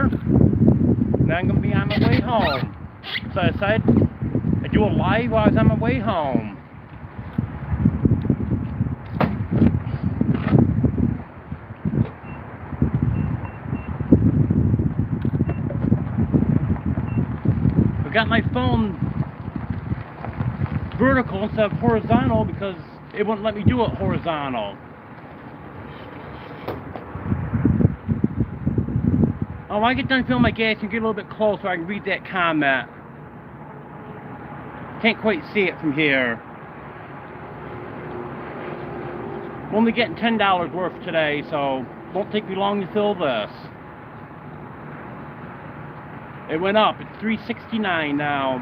here, and I'm going to be on my way home. So I decided I'd do a live while I was on my way home. I got my phone vertical instead of horizontal because it wouldn't let me do it horizontal. Oh, when I get done filling my gas and get a little bit closer, I can read that comment. Can't quite see it from here. I'm only getting $10 worth today, so won't take me long to fill this. It went up. It's $3.69 now.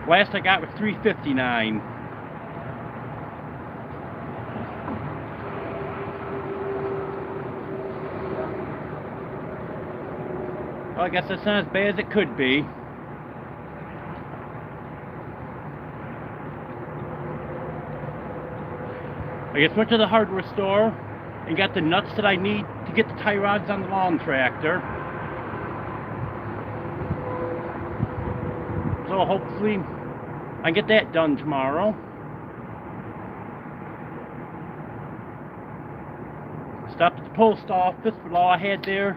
Last I got was $3.59. Well, I guess that's not as bad as it could be. I just went to the hardware store and got the nuts that I need to get the tie rods on the lawn tractor. So hopefully I get that done tomorrow. Stopped at the post office, but all I had there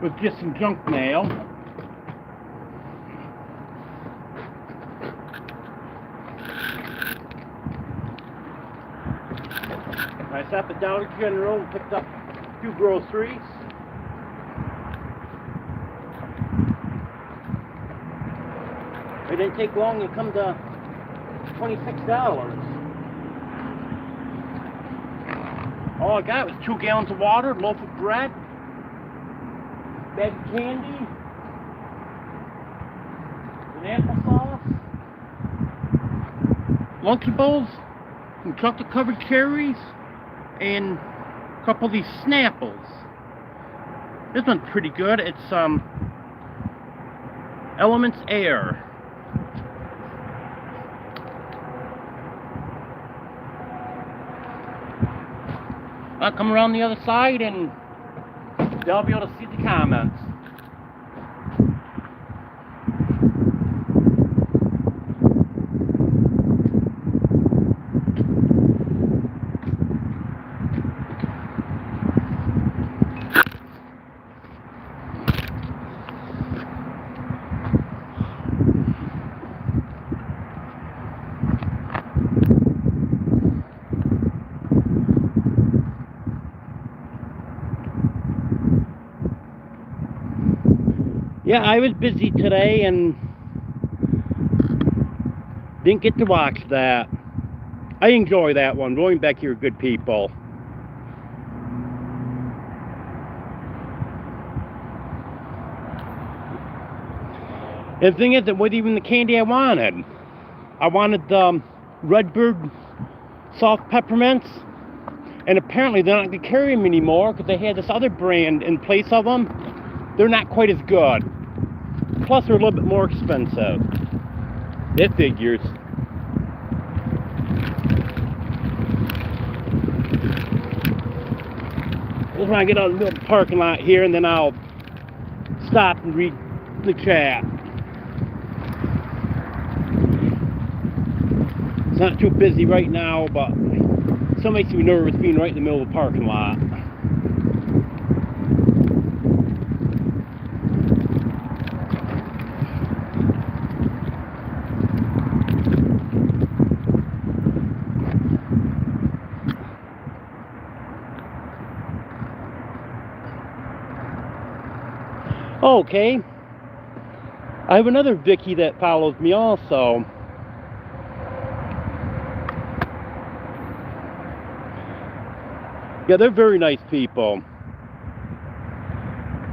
was just some junk mail. I stopped at Dollar General and picked up a few groceries. It didn't take long to come to $26. All I got was 2 gallons of water, a loaf of bread, bag of candy, an applesauce, Lunchables, some chocolate covered cherries, and a couple of these Snapples. This one's pretty good. It's Elements Air. I'll come around the other side and they'll be able to see the comments. Yeah, I was busy today and didn't get to watch that. I enjoy that one. Roy and Becky are good people. And the thing is, it wasn't even the candy I wanted. I wanted the Redbird soft peppermints, and apparently they're not going to carry them anymore because they had this other brand in place of them. They're not quite as good. Plus, they're a little bit more expensive. It figures. Just when I get out of the parking lot here, and then I'll stop and read the chat. It's not too busy right now, but it still makes me nervous being right in the middle of the parking lot. Okay, I have another Vicky that follows me also. Yeah, they're very nice people.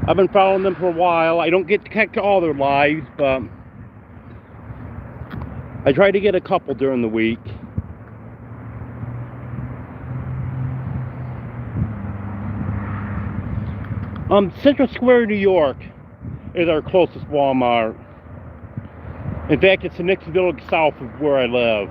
I've been following them for a while. I don't get to catch all their lives, but I try to get a couple during the week. Central Square, New York is our closest Walmart. In fact, it's the next village south of where I live.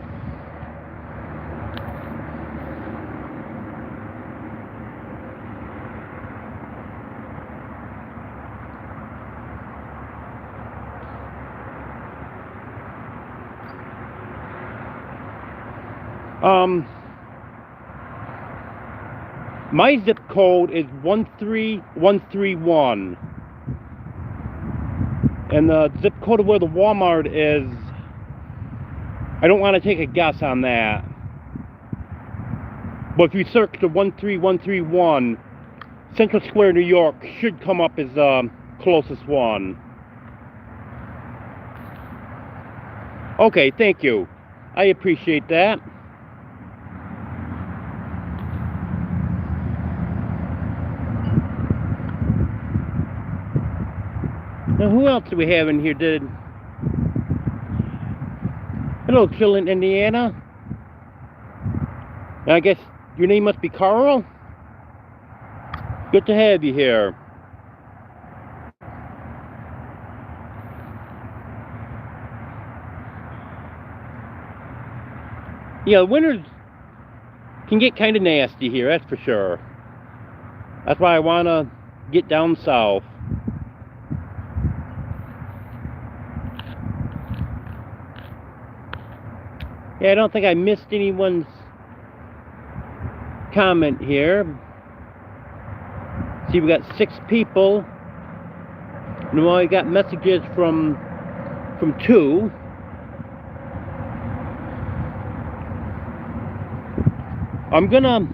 Um, my zip code is 13131. And the zip code of where the Walmart is, I don't want to take a guess on that. But if you search the 13131, Central Square, New York should come up as the closest one. Okay, thank you. I appreciate that. Now, who else do we have in here? Hello, Chilton, Indiana. I guess your name must be Carl? Good to have you here. Yeah, winters can get kind of nasty here, that's for sure. That's why I want to get down south. Yeah, I don't think I missed anyone's comment here. See, we got 6 people. And we only got messages from 2. I'm gonna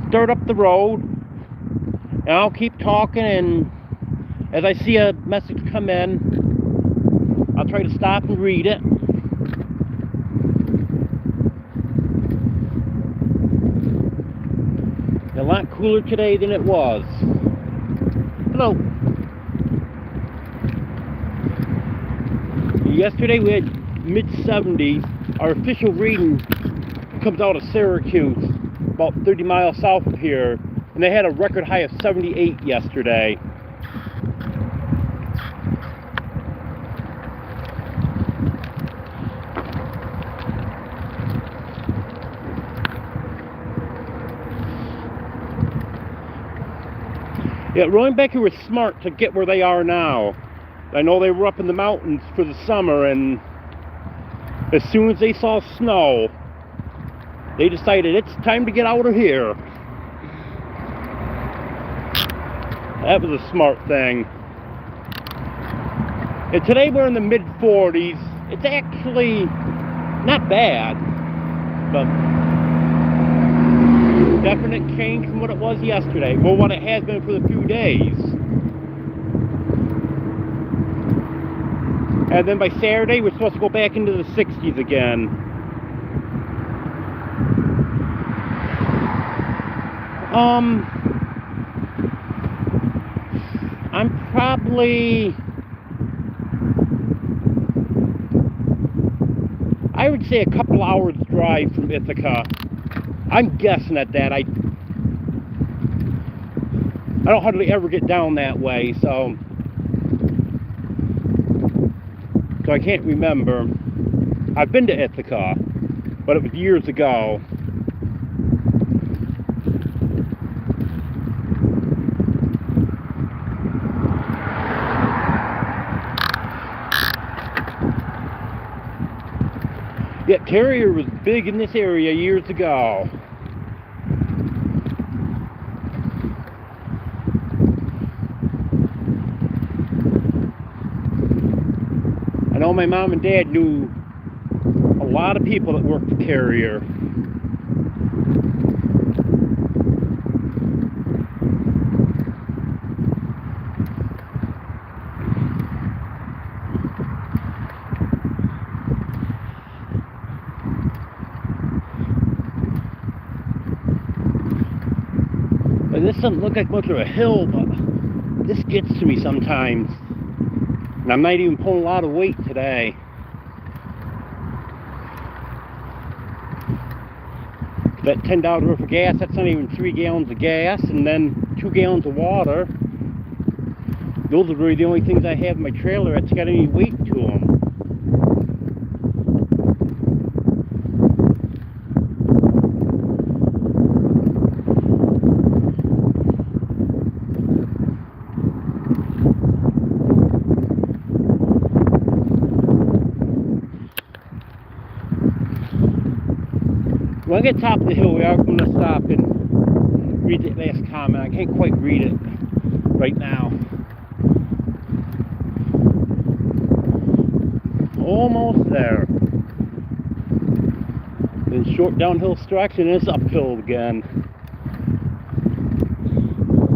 start up the road, and I'll keep talking, and as I see a message come in, I'll try to stop and read it. A lot cooler today than it was. Hello. Yesterday we had mid-70s. Our official reading comes out of Syracuse, about 30 miles south of here, and they had a record high of 78 yesterday. Yeah, Rhinebecker was smart to get where they are now. I know they were up in the mountains for the summer, and as soon as they saw snow, they decided it's time to get out of here. That was a smart thing. And today we're in the mid-40s. It's actually not bad, but definite change from what it was yesterday. Well, what it has been for the few days. And then by Saturday, we're supposed to go back into the 60s again. I'm probably, I would say a couple hours drive from Ithaca. I'm guessing at that. I don't hardly ever get down that way, so I can't remember. I've been to Ithaca, but it was years ago. Yeah, Carrier was big in this area years ago. I know my mom and dad knew a lot of people that worked for Carrier. And this doesn't look like much of a hill, but this gets to me sometimes. And I'm not even pulling a lot of weight today. That $10 worth of gas, that's not even 3 gallons of gas, and then 2 gallons of water. Those are really the only things I have in my trailer that's got any weight to them. get top of the hill, we are going to stop and read that last comment. I can't quite read it right now. Almost there. Then short downhill stretch and it's uphill again.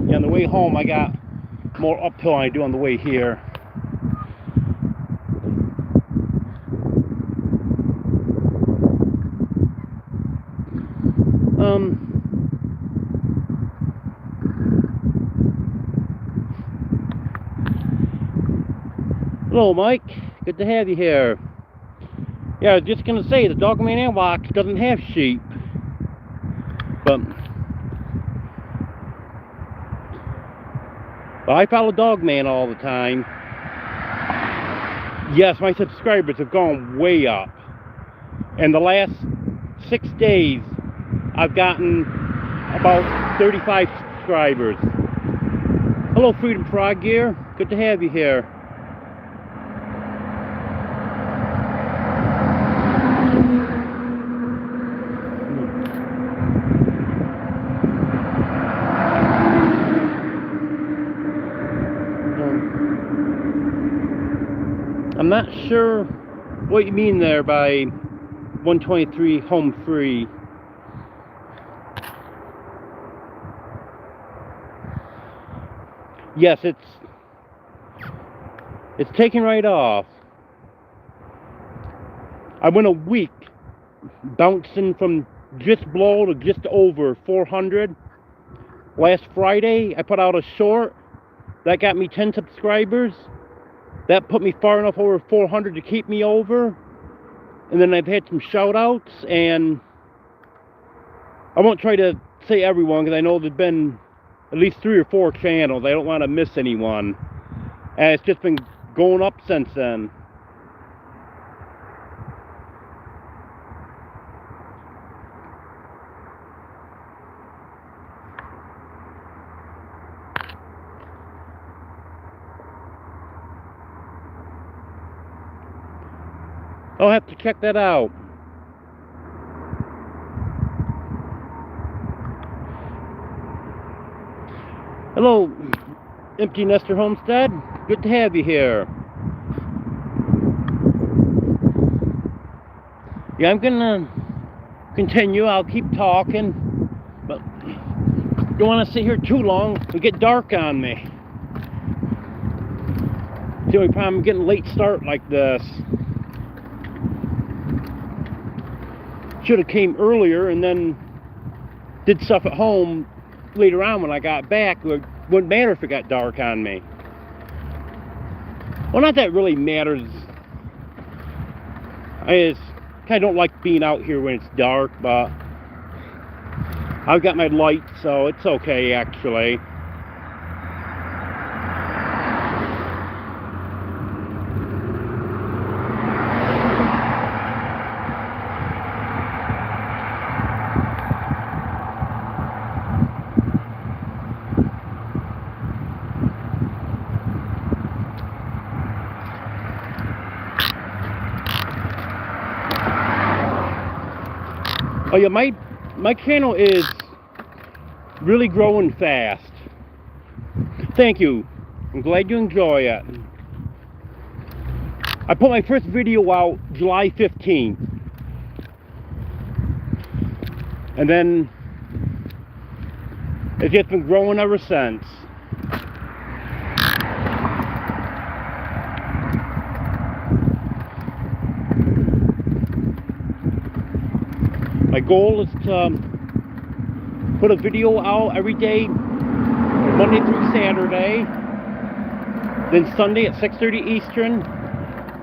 Yeah, on the way home I got more uphill than I do on the way here. Hello, Mike. Good to have you here. Yeah, I was just gonna say the Dogman Airwalks doesn't have sheep, but I follow Dogman all the time. Yes, my subscribers have gone way up. In the last 6 days, I've gotten about 35 subscribers. Hello, Freedom Frog Gear. Good to have you here. I'm not sure what you mean there by 123 home free. Yes, it's taking right off. I went a week bouncing from just below to just over 400. Last Friday I put out a short that got me 10 subscribers. That put me far enough over 400 to keep me over. And then I've had some shout outs, and I won't try to say everyone because I know there's been at least 3 or 4 channels. I don't want to miss anyone. And it's just been going up since then. I'll have to check that out. Hello, Empty Nester Homestead. Good to have you here. Yeah, I'm gonna continue. I'll keep talking, but don't want to sit here too long. It'll get dark on me. The only problem, I'm getting a late start like this. Should have came earlier and then did stuff at home later on when I got back. It wouldn't matter if it got dark on me. Well, not that it really matters. I just kind of don't like being out here when it's dark, but I've got my light, so it's okay actually. Oh yeah, my channel is really growing fast. Thank you. I'm glad you enjoy it. I put my first video out July 15th. And then it's just been growing ever since. My goal is to put a video out every day, Monday through Saturday. Then Sunday at 6:30 Eastern,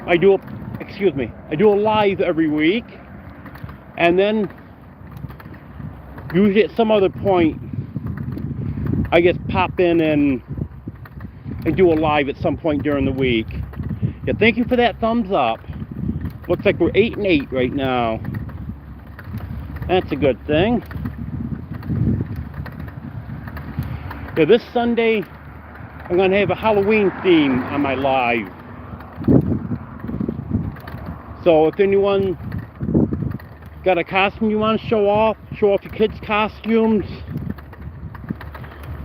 I do a live every week. And then usually at some other point, I just pop in and do a live at some point during the week. Yeah, thank you for that thumbs up. Looks like we're 8 and 8 right now. That's a good thing. Yeah, this Sunday, I'm going to have a Halloween theme on my live. So if anyone got a costume you want to show off your kids' costumes,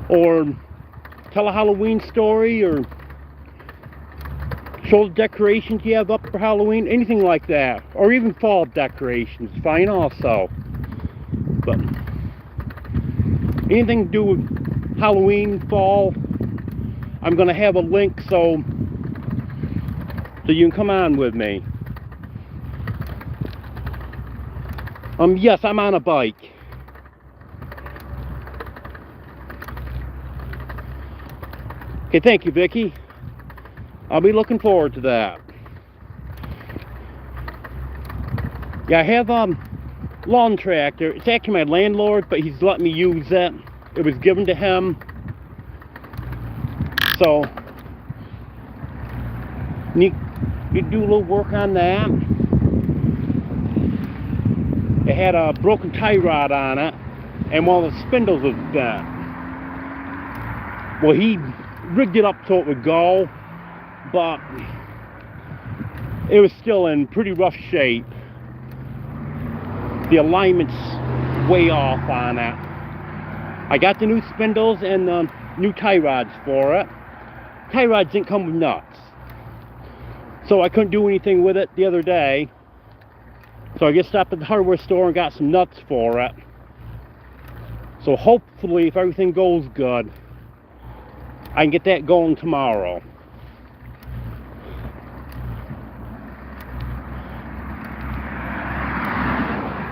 or tell a Halloween story, or show the decorations you have up for Halloween, anything like that, or even fall decorations, fine also. But anything to do with Halloween, fall, I'm gonna have a link so you can come on with me. Yes, I'm on a bike. Okay, thank you, Vicky. I'll be looking forward to that. Yeah, I have lawn tractor. It's actually my landlord, but he's letting me use it. It was given to him. So, need to do a little work on that. It had a broken tie rod on it, and one of the spindles was bent. Well, he rigged it up so it would go, but it was still in pretty rough shape. The alignment's way off on it. I got the new spindles and the new tie rods for it. Tie rods didn't come with nuts, so I couldn't do anything with it the other day. So I just stopped at the hardware store and got some nuts for it. So hopefully, if everything goes good, I can get that going tomorrow.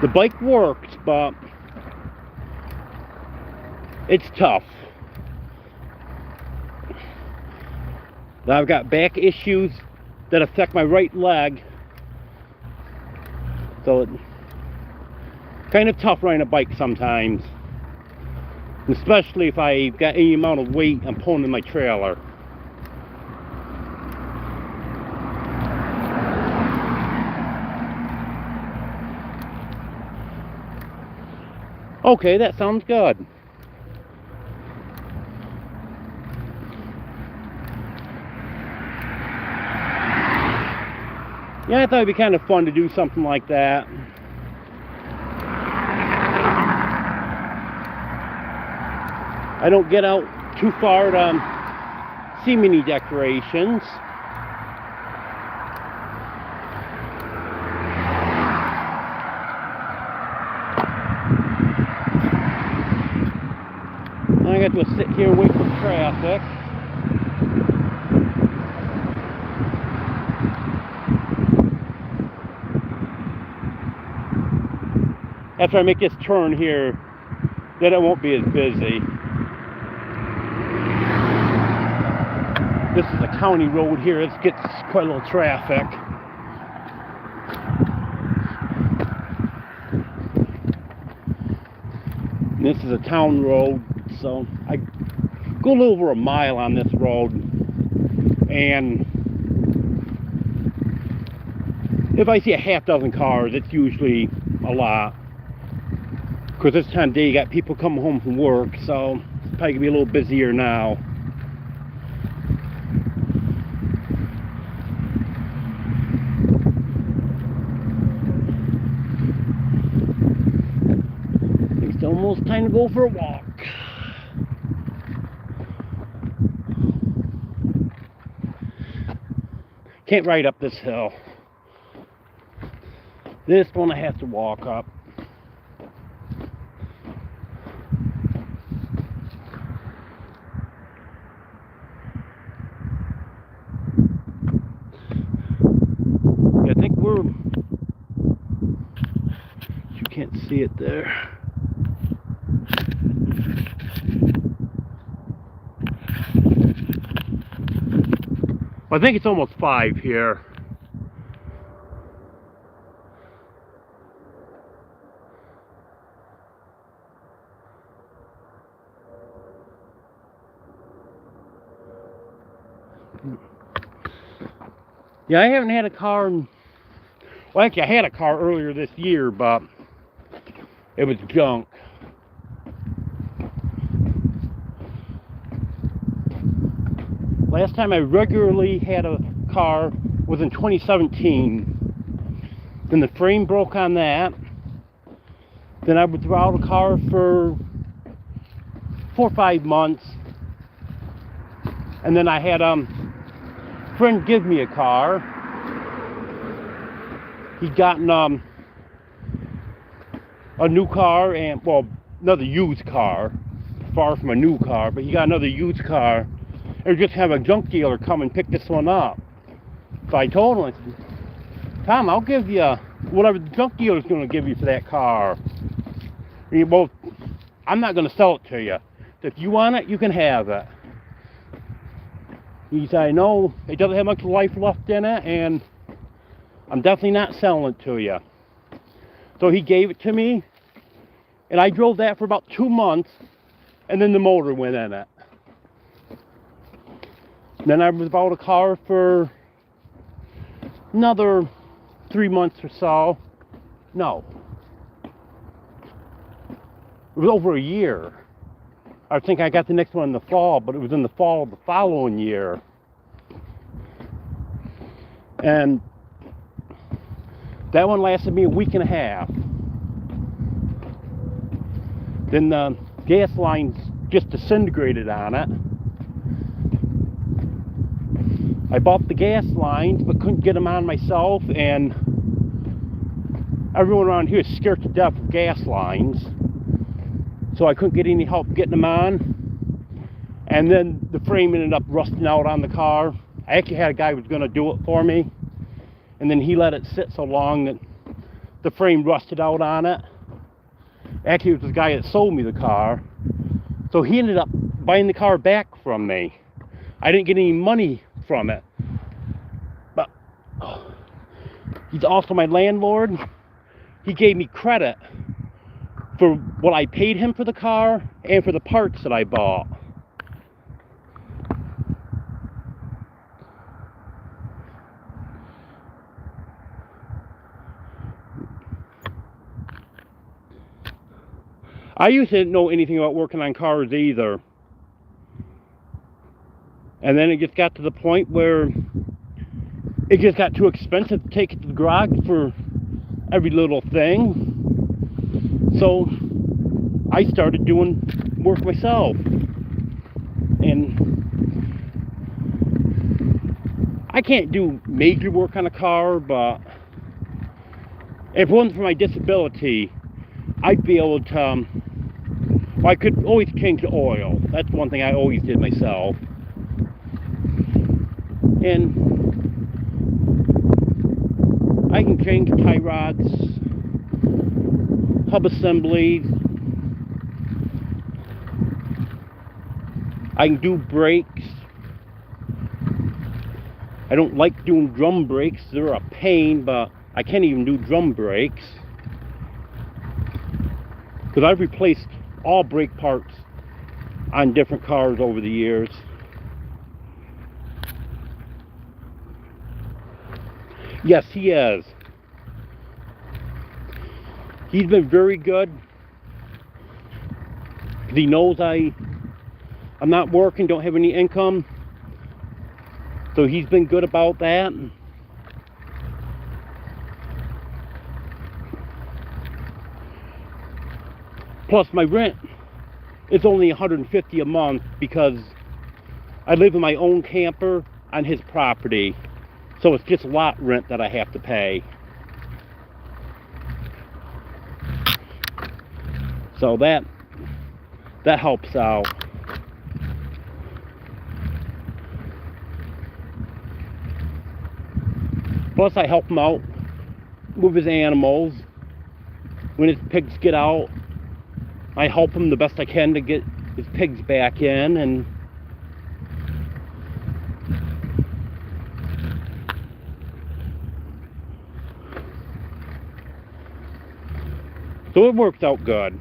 The bike works, but it's tough. I've got back issues that affect my right leg, so it's kind of tough riding a bike sometimes, especially if I've got any amount of weight I'm pulling in my trailer. Okay, that sounds good. Yeah, I thought it'd be kind of fun to do something like that. I don't get out too far to see many decorations. I got to sit here and wait for traffic. After I make this turn here, then it won't be as busy. This is a county road here. It gets quite a little traffic. And this is a town road, so I go a little over a mile on this road. And if I see a half dozen cars, it's usually a lot. Because this time of day you got people coming home from work, so it's probably gonna be a little busier now. It's almost time to go for a walk. Can't ride up this hill. This one I have to walk up. You can't see it there. Well, I think it's almost 5 here. Yeah, I haven't had a car in, well, actually I had a car earlier this year, but it was junk. Last time I regularly had a car was in 2017. Then the frame broke on that. Then I was without a car for 4 or 5 months. And then I had a friend give me a car. He'd gotten a new car, and well, another used car, far from a new car, but he got another used car, and just have a junk dealer come and pick this one up. So I told him, I said, Tom, I'll give you whatever the junk dealer's going to give you for that car. And he, well, I'm not going to sell it to you. If you want it, you can have it. He said, I know it doesn't have much life left in it, and I'm definitely not selling it to you. So he gave it to me, and I drove that for about 2 months, and then the motor went in it. Then I was without a car for another 3 months or so. No. It was over a year. I think I got the next one in the fall, but it was in the fall of the following year. And that one lasted me a week and a half. Then the gas lines just disintegrated on it. I bought the gas lines, but couldn't get them on myself, and everyone around here is scared to death of gas lines. So I couldn't get any help getting them on. And then the frame ended up rusting out on the car. I actually had a guy who was going to do it for me, and then he let it sit so long that the frame rusted out on it. Actually, it was the guy that sold me the car. So he ended up buying the car back from me. I didn't get any money from it. But he's also my landlord. He gave me credit for what I paid him for the car and for the parts that I bought. I used to didn't know anything about working on cars either. And then it just got to the point where it just got too expensive to take it to the garage for every little thing. So I started doing work myself. And I can't do major work on a car, but if it wasn't for my disability, I'd be able to, well, I could always change the oil. That's one thing I always did myself. And I can change tie rods, hub assemblies. I can do brakes. I don't like doing drum brakes. They're a pain, but I can't even do drum brakes. Because I've replaced all brake parts on different cars over the years. Yes, he is. He's been very good. He knows I'm not working, don't have any income. So he's been good about that. Plus my rent is only $150 a month because I live in my own camper on his property. So it's just lot rent that I have to pay. So that helps out. Plus I help him out with his animals. When his pigs get out, I help him the best I can to get his pigs back in, and so it works out good.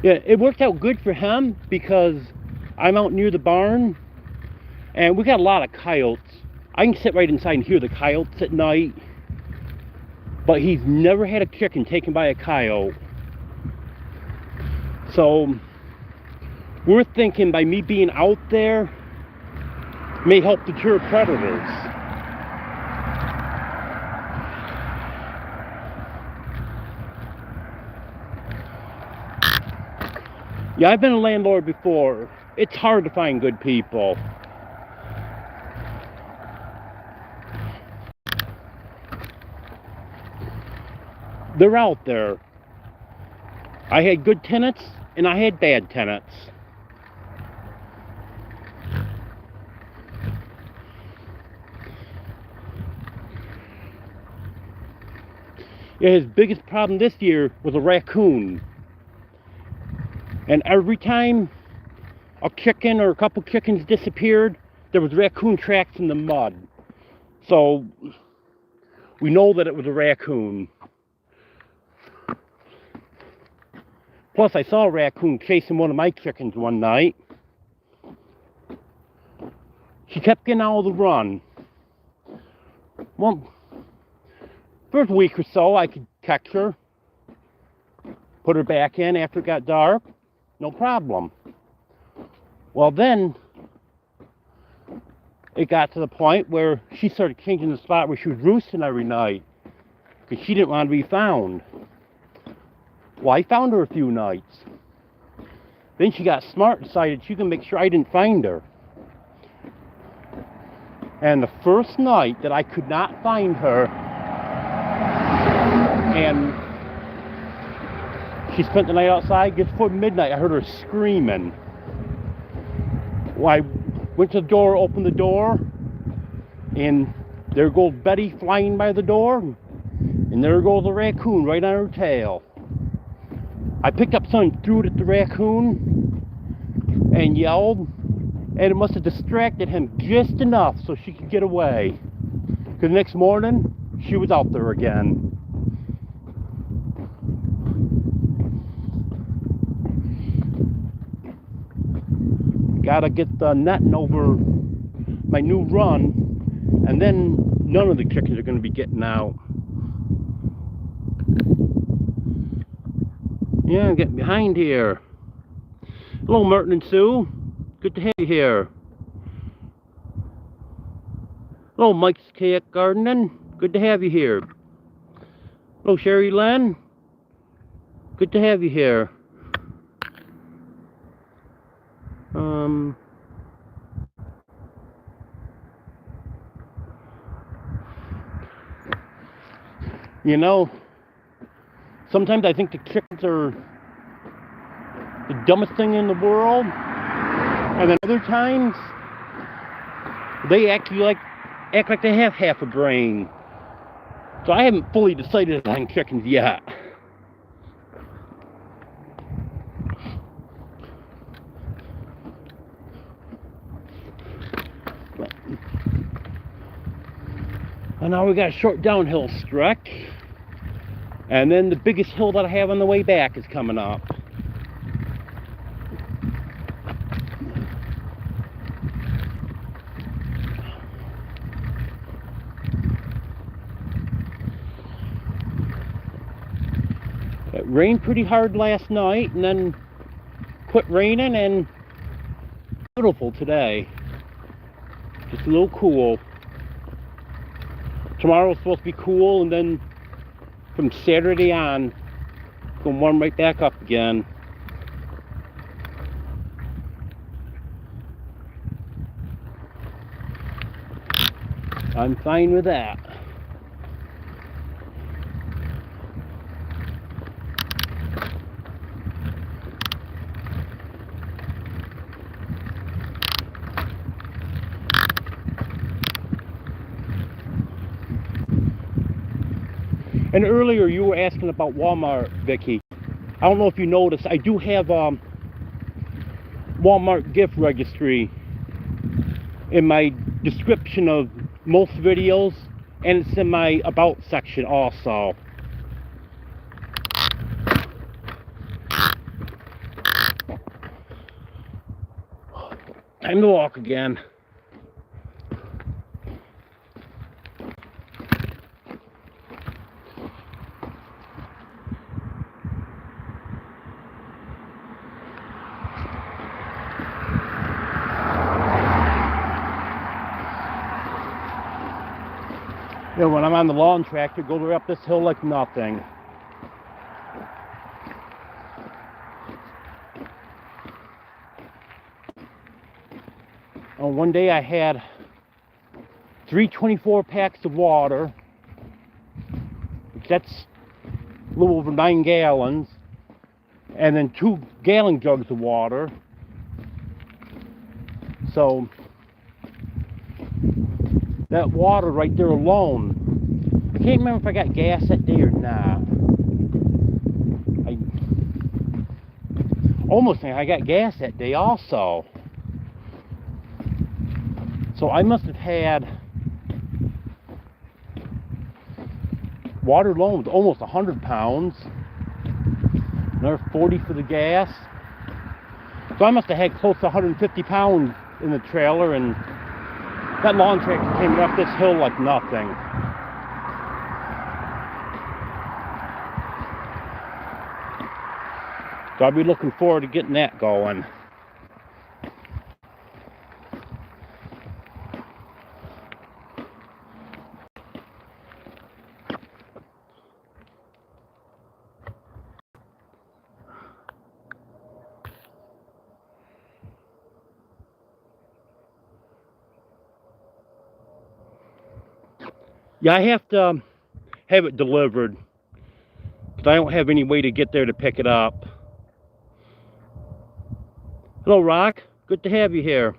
Yeah, it worked out good for him because I'm out near the barn and we got a lot of coyotes. I can sit right inside and hear the coyotes at night. but he's never had a chicken taken by a coyote. So we're thinking by me being out there may help deter predators. Yeah, I've been a landlord before. It's hard to find good people. They're out there. I had good tenants and I had bad tenants. Yeah, his biggest problem this year was a raccoon. And every time a chicken or a couple chickens disappeared, there was raccoon tracks in the mud. So we know that it was a raccoon. Plus, I saw a raccoon chasing one of my chickens one night. She kept getting out of the run. Well, first week or so, I could catch her, put her back in after it got dark, no problem. Well, then it got to the point where she started changing the spot where she was roosting every night because she didn't want to be found. Well, I found her a few nights. Then she got smart, decided she could make sure I didn't find her. And the first night that I could not find her, and she spent the night outside, just before midnight, I heard her screaming. Well, I went to the door, opened the door, and there goes Betty flying by the door, and there goes the raccoon right on her tail. I picked up something, threw it at the raccoon, and yelled, and it must have distracted him just enough so she could get away. Because the next morning, she was out there again. Gotta get the netting over my new run, and then none of the chickens are going to be getting out. Yeah, I'm getting behind here. Hello, Merton and Sue. Good to have you here. Hello, Mike's Kayak Gardening. Good to have you here. Hello, Sherry Lynn. Good to have you here. You know, sometimes I think the chickens are the dumbest thing in the world, and then other times they actually act like they have half a brain. So I haven't fully decided on chickens yet. And now we got a short downhill stretch, and then the biggest hill that I have on the way back is coming up. It rained pretty hard last night and then quit raining, and beautiful today. Just a little cool. Tomorrow's supposed to be cool, and then from Saturday on, it's going to warm right back up again. I'm fine with that. And earlier you were asking about Walmart, Vicky. I don't know if you noticed, I do have Walmart gift registry in my description of most videos, and it's in my about section also. Time to walk again. know, when I'm on the lawn tractor, go right up this hill like nothing. One day I had 3 24 packs of water. That's a little over 9 gallons. And then 2 gallon jugs of water. So that water right there alone, I can't remember if I got gas that day or not. I almost think I got gas that day also. So I must have had water alone was almost 100 pounds. Another 40 for the gas. So I must have had close to 150 pounds in the trailer, and that lawn tractor came up this hill like nothing. So I'll be looking forward to getting that going. Yeah, I have to have it delivered because I don't have any way to get there to pick it up. Hello, Rock. Good to have you here.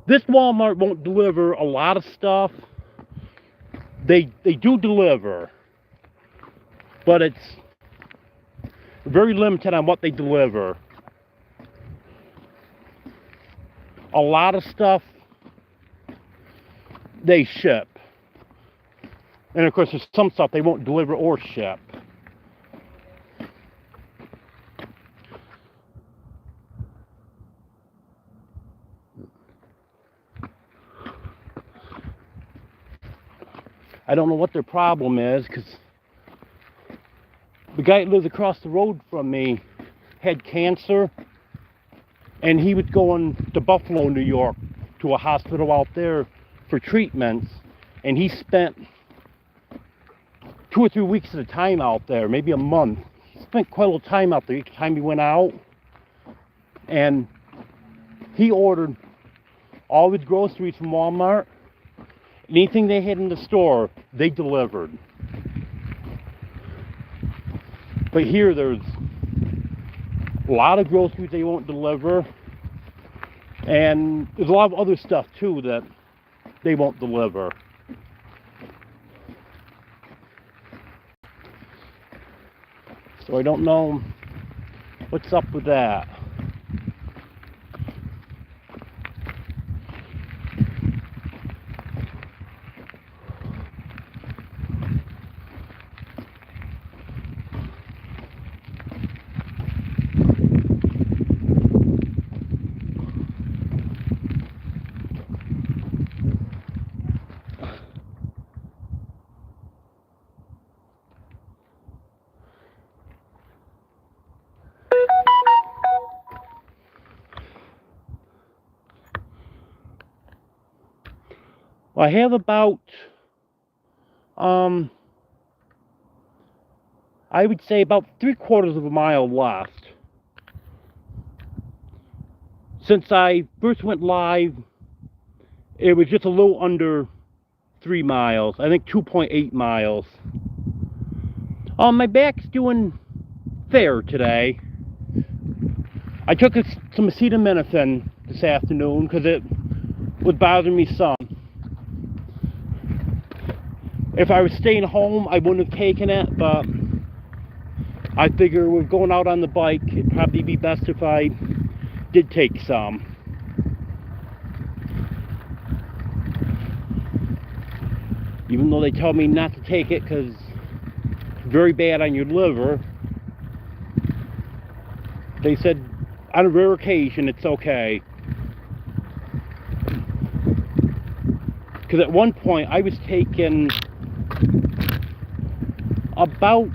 This Walmart won't deliver a lot of stuff. They do deliver, but it's very limited on what they deliver. A lot of stuff they ship. And of course there's some stuff they won't deliver or ship. I don't know what their problem is, because the guy that lives across the road from me had cancer, and he was going to Buffalo, New York, to a hospital out there for treatments, and he spent 2 or 3 weeks at a time out there, maybe a month. He spent quite a little time out there each time he went out, and he ordered all his groceries from Walmart. Anything they had in the store, they delivered. But here there's a lot of groceries they won't deliver, and there's a lot of other stuff too that they won't deliver. So I don't know what's up with that. I have about, I would say about 3/4 of a mile left. Since I first went live, it was just a little under 3 miles. I think 2.8 miles. My back's doing fair today. I took some acetaminophen this afternoon because it was bothering me some. If I was staying home, I wouldn't have taken it, but I figure with going out on the bike, it'd probably be best if I did take some. Even though they tell me not to take it because it's very bad on your liver, they said on a rare occasion it's okay. Because at one point I was taking about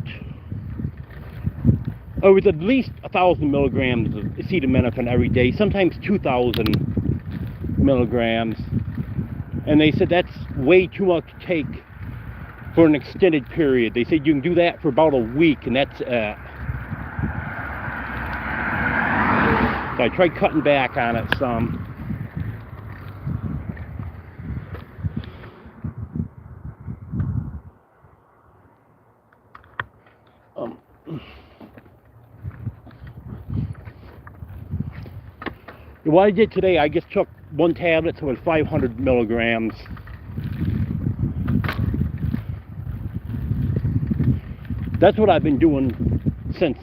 Oh, it was at least 1,000 milligrams of acetaminophen every day, sometimes 2,000 milligrams. And they said that's way too much to take for an extended period. They said you can do that for about a week, and that's it. So I tried cutting back on it some. What I did today, I just took one tablet, so it was 500 milligrams. That's what I've been doing since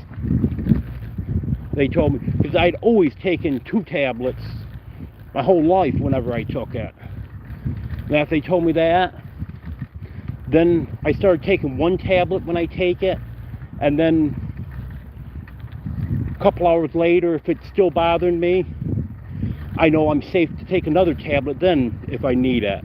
they told me, because I'd always taken 2 tablets my whole life whenever I took it. And after they told me that, then I started taking 1 tablet when I take it, and then a couple hours later, if it's still bothering me, I know I'm safe to take another tablet then if I need it.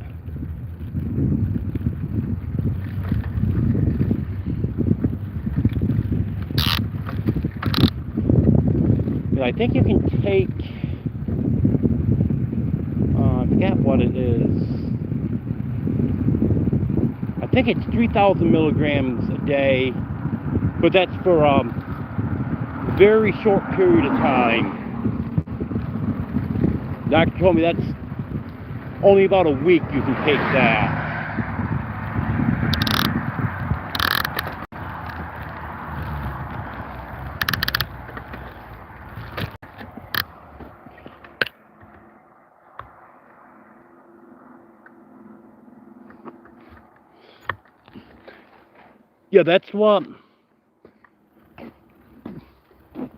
And I think you can take, I forget what it is. I think it's 3,000 milligrams a day, but that's for a very short period of time. Doctor told me that's only about a week you can take that. Yeah, that's what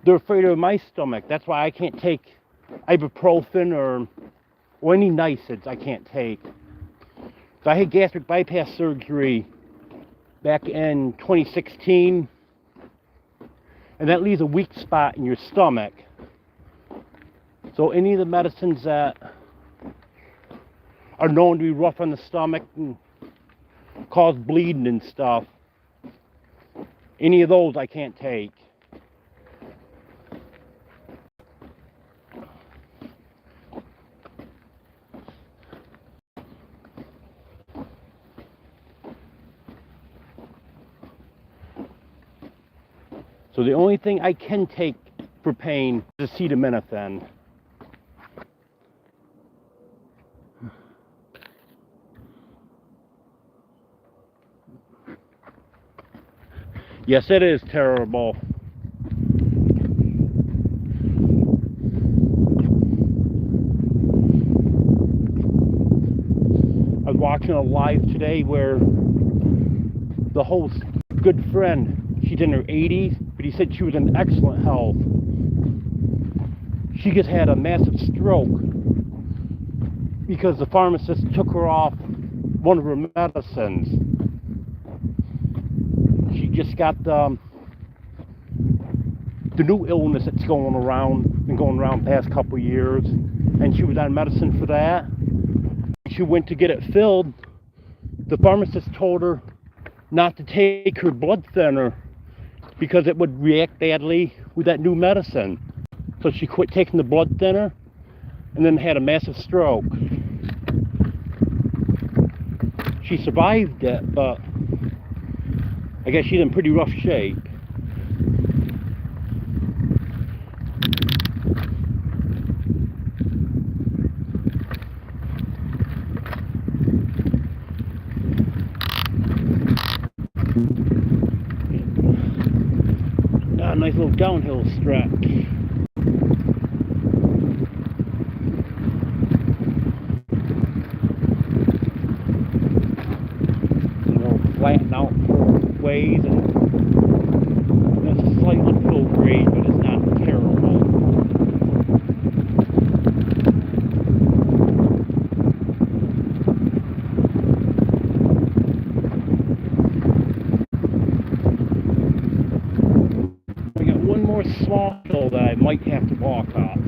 they're afraid of my stomach. That's why I can't take ibuprofen or any NSAIDs I can't take. So I had gastric bypass surgery back in 2016, and that leaves a weak spot in your stomach. So any of the medicines that are known to be rough on the stomach and cause bleeding and stuff, any of those I can't take. So the only thing I can take for pain is acetaminophen. Yes, it is terrible. I was watching a live today where the host, good friend, she's in her 80s, but he said she was in excellent health. She just had a massive stroke because the pharmacist took her off one of her medicines. She just got the new illness that's been going around the past couple of years, and she was on medicine for that. She went to get it filled. The pharmacist told her not to take her blood thinner because it would react badly with that new medicine. So she quit taking the blood thinner and then had a massive stroke. She survived it, but I guess she's in pretty rough shape. Got a nice little downhill stretch. More flattened out ways, and it's a slight uphill grade, but it's not terrible. We got one more small hill that I might have to walk up.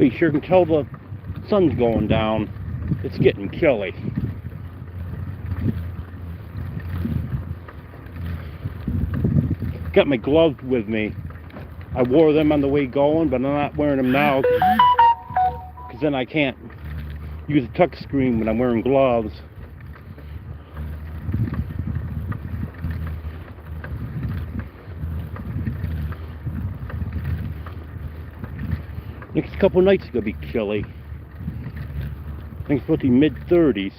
But you sure can tell the sun's going down. It's getting chilly. Got my gloves with me. I wore them on the way going, but I'm not wearing them now because then I can't use a touch screen when I'm wearing gloves. Next couple nights it's gonna be chilly. I think it's supposed to be mid-30s.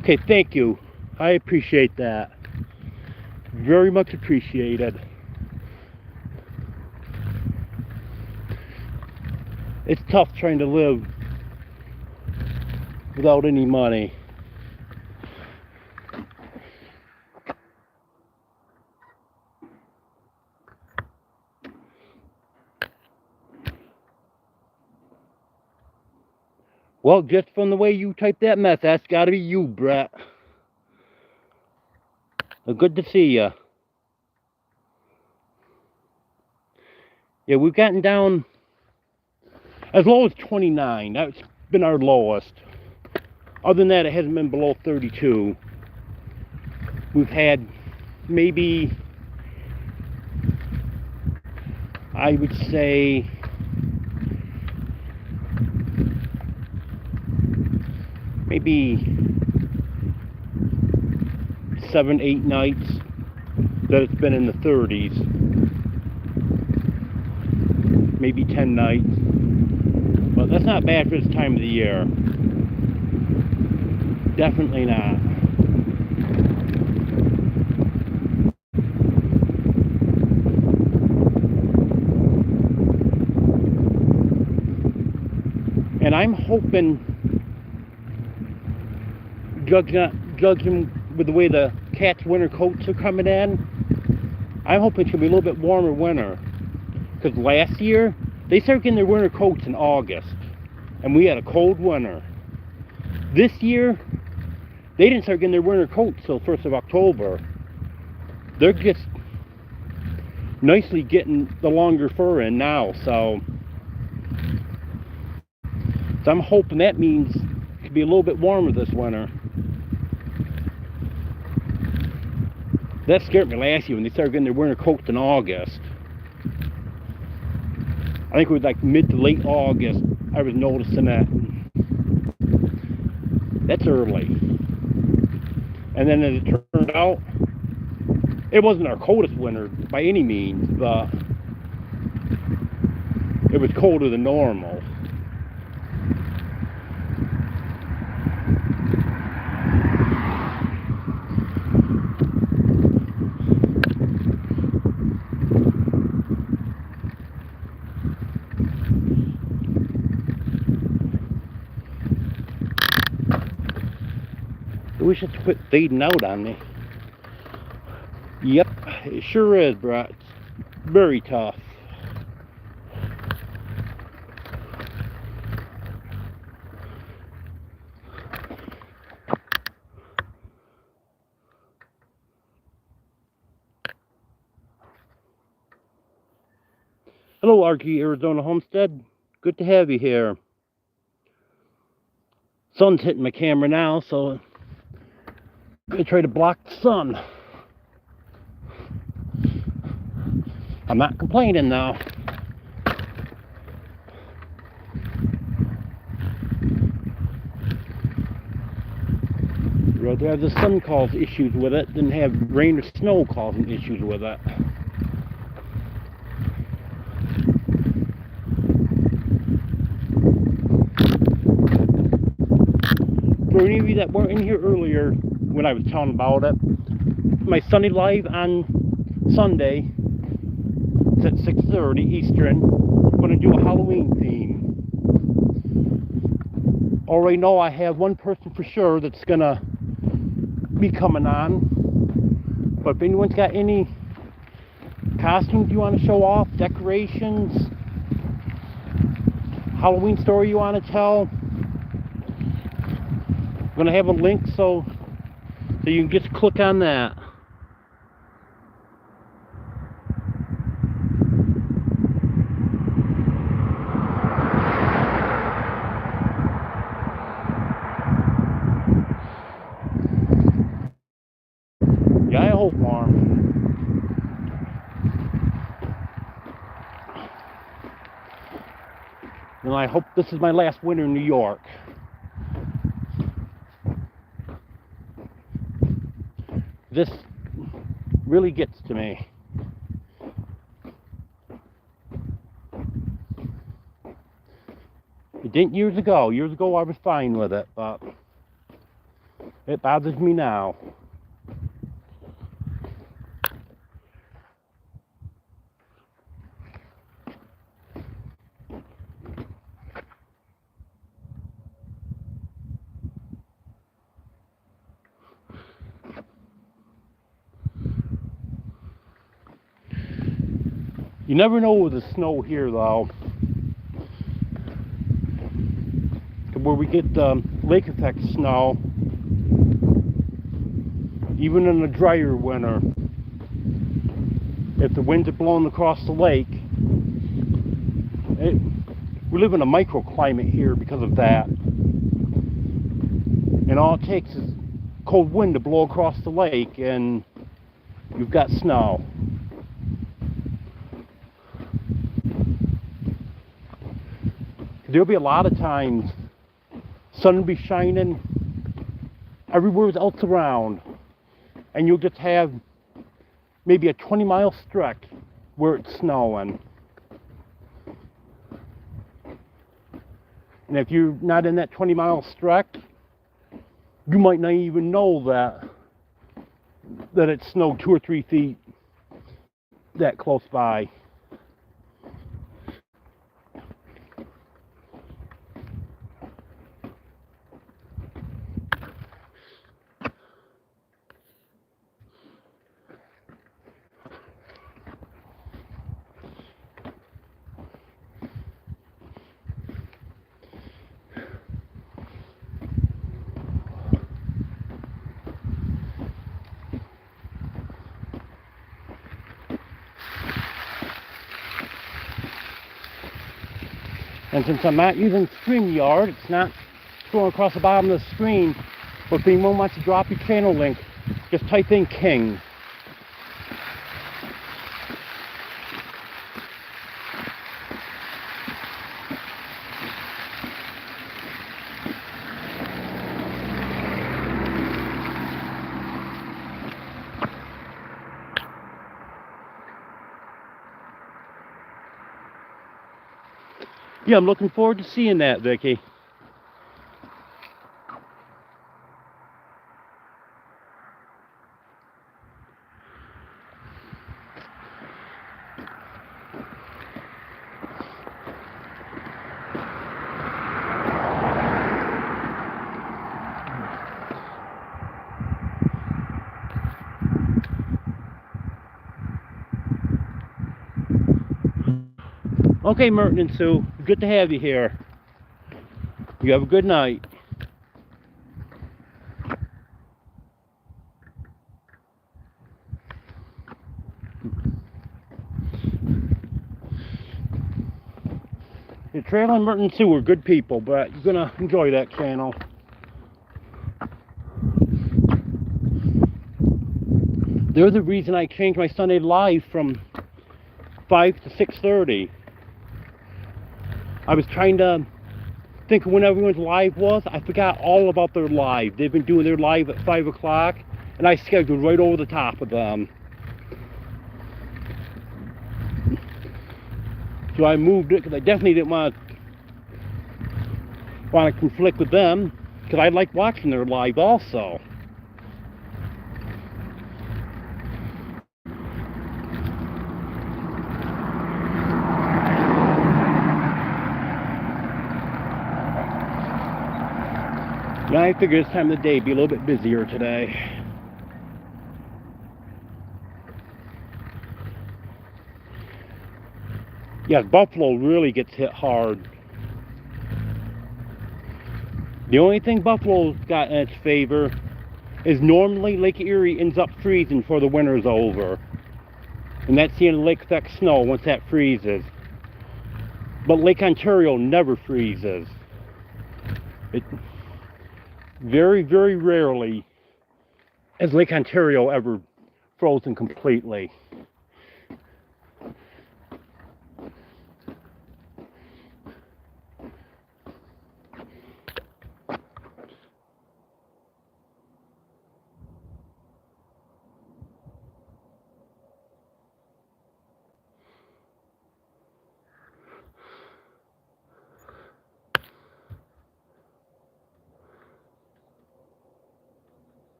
Okay, thank you. I appreciate that. Very much appreciated. It's tough trying to live without any money. Well, just from the way you typed that mess, that's got to be you, Brett. Well, good to see you. Yeah, we've gotten down as low as 29. That's been our lowest. Other than that, it hasn't been below 32. We've had maybe, I would say, maybe 7, 8 nights that it's been in the 30s. Maybe 10 nights. But that's not bad for this time of the year. Definitely not. And I'm hoping, judging with the way the cats' winter coats are coming in, I'm hoping it's going to be a little bit warmer winter. Because last year, they started getting their winter coats in August. And we had a cold winter. This year, they didn't start getting their winter coats till 1st of October. They're just nicely getting the longer fur in now. So I'm hoping that means it could be a little bit warmer this winter. That scared me last year when they started getting their winter coats in August. I think it was like mid to late August I was noticing that. That's early. And then as it turned out, it wasn't our coldest winter by any means, but it was colder than normal. I wish it would quit fading out on me. Yep, it sure is, Brett. It's very tough. Hello, RG Arizona Homestead. Good to have you here. Sun's hitting my camera now, so I'm gonna try to block the sun. I'm not complaining now. I'd rather have the sun cause issues with it than have rain or snow causing issues with it. any of you that weren't in here earlier when I was telling about it, my Sunday Live on Sunday, it's at 6:30 Eastern. I'm going to do a Halloween theme. Already know I have one person for sure that's going to be coming on. But if anyone's got any costumes you want to show off, decorations, Halloween story you want to tell, I'm going to have a link so you can just click on that. Yeah, I hope, Marm. And I hope this is my last winter in New York. This really gets to me. It didn't years ago. Years ago I was fine with it, but it bothers me now. You never know with the snow here, though. Where we get lake effect snow, even in a drier winter, if the winds are blowing across the lake, we live in a microclimate here because of that. And all it takes is cold wind to blow across the lake and you've got snow. There'll be a lot of times sun will be shining everywhere else around, and you'll just have maybe a 20-mile stretch where it's snowing. And if you're not in that 20-mile stretch, you might not even know that it snowed 2 or 3 feet that close by. And since I'm not using StreamYard, it's not going across the bottom of the screen. But if anyone wants to drop your channel link, just type in King. Yeah, I'm looking forward to seeing that, Vicky. Okay, Merton and Sue, good to have you here. You have a good night. The Trail and Merton and Sue are good people, but you're gonna enjoy that channel. They're the reason I changed my Sunday Live from 5 to 6:30. I was trying to think of when everyone's live was. I forgot all about their live. They've been doing their live at 5 o'clock, and I scheduled right over the top of them. So I moved it because I definitely didn't want to conflict with them. because I like watching their live also. Yeah, I figure this time of the day be a little bit busier today. Yeah, Buffalo really gets hit hard. The only thing Buffalo's got in its favor is normally Lake Erie ends up freezing before the winter's over. And that's the end of lake effect snow once that freezes. But Lake Ontario never freezes. It very, very rarely has Lake Ontario ever frozen completely.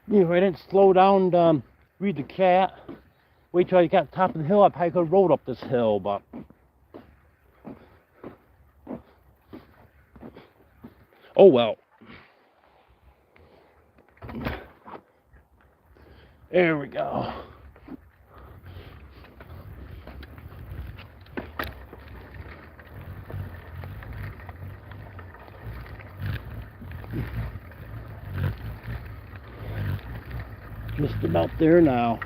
You know, I didn't slow down to read the cat. Wait till I got to the top of the hill. I probably could have rode up this hill, but oh well. There we go. Just about there now.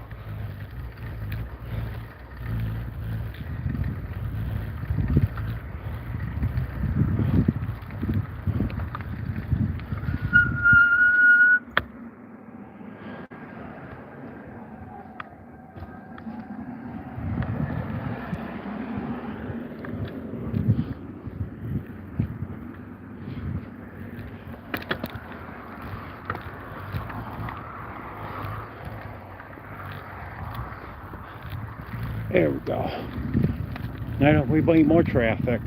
There we go. Now I don't worry about any more traffic.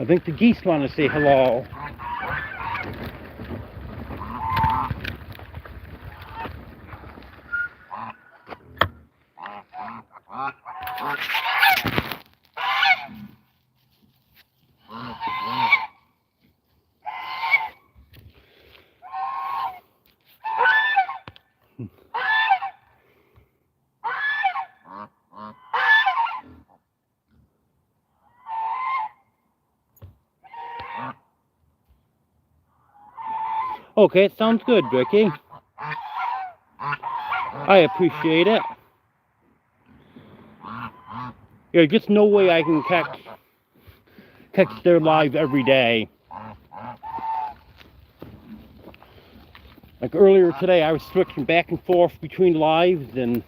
I think the geese want to say hello. Okay, it sounds good, Vicky. I appreciate it. There's just no way I can catch their live every day. Like earlier today, I was switching back and forth between lives, and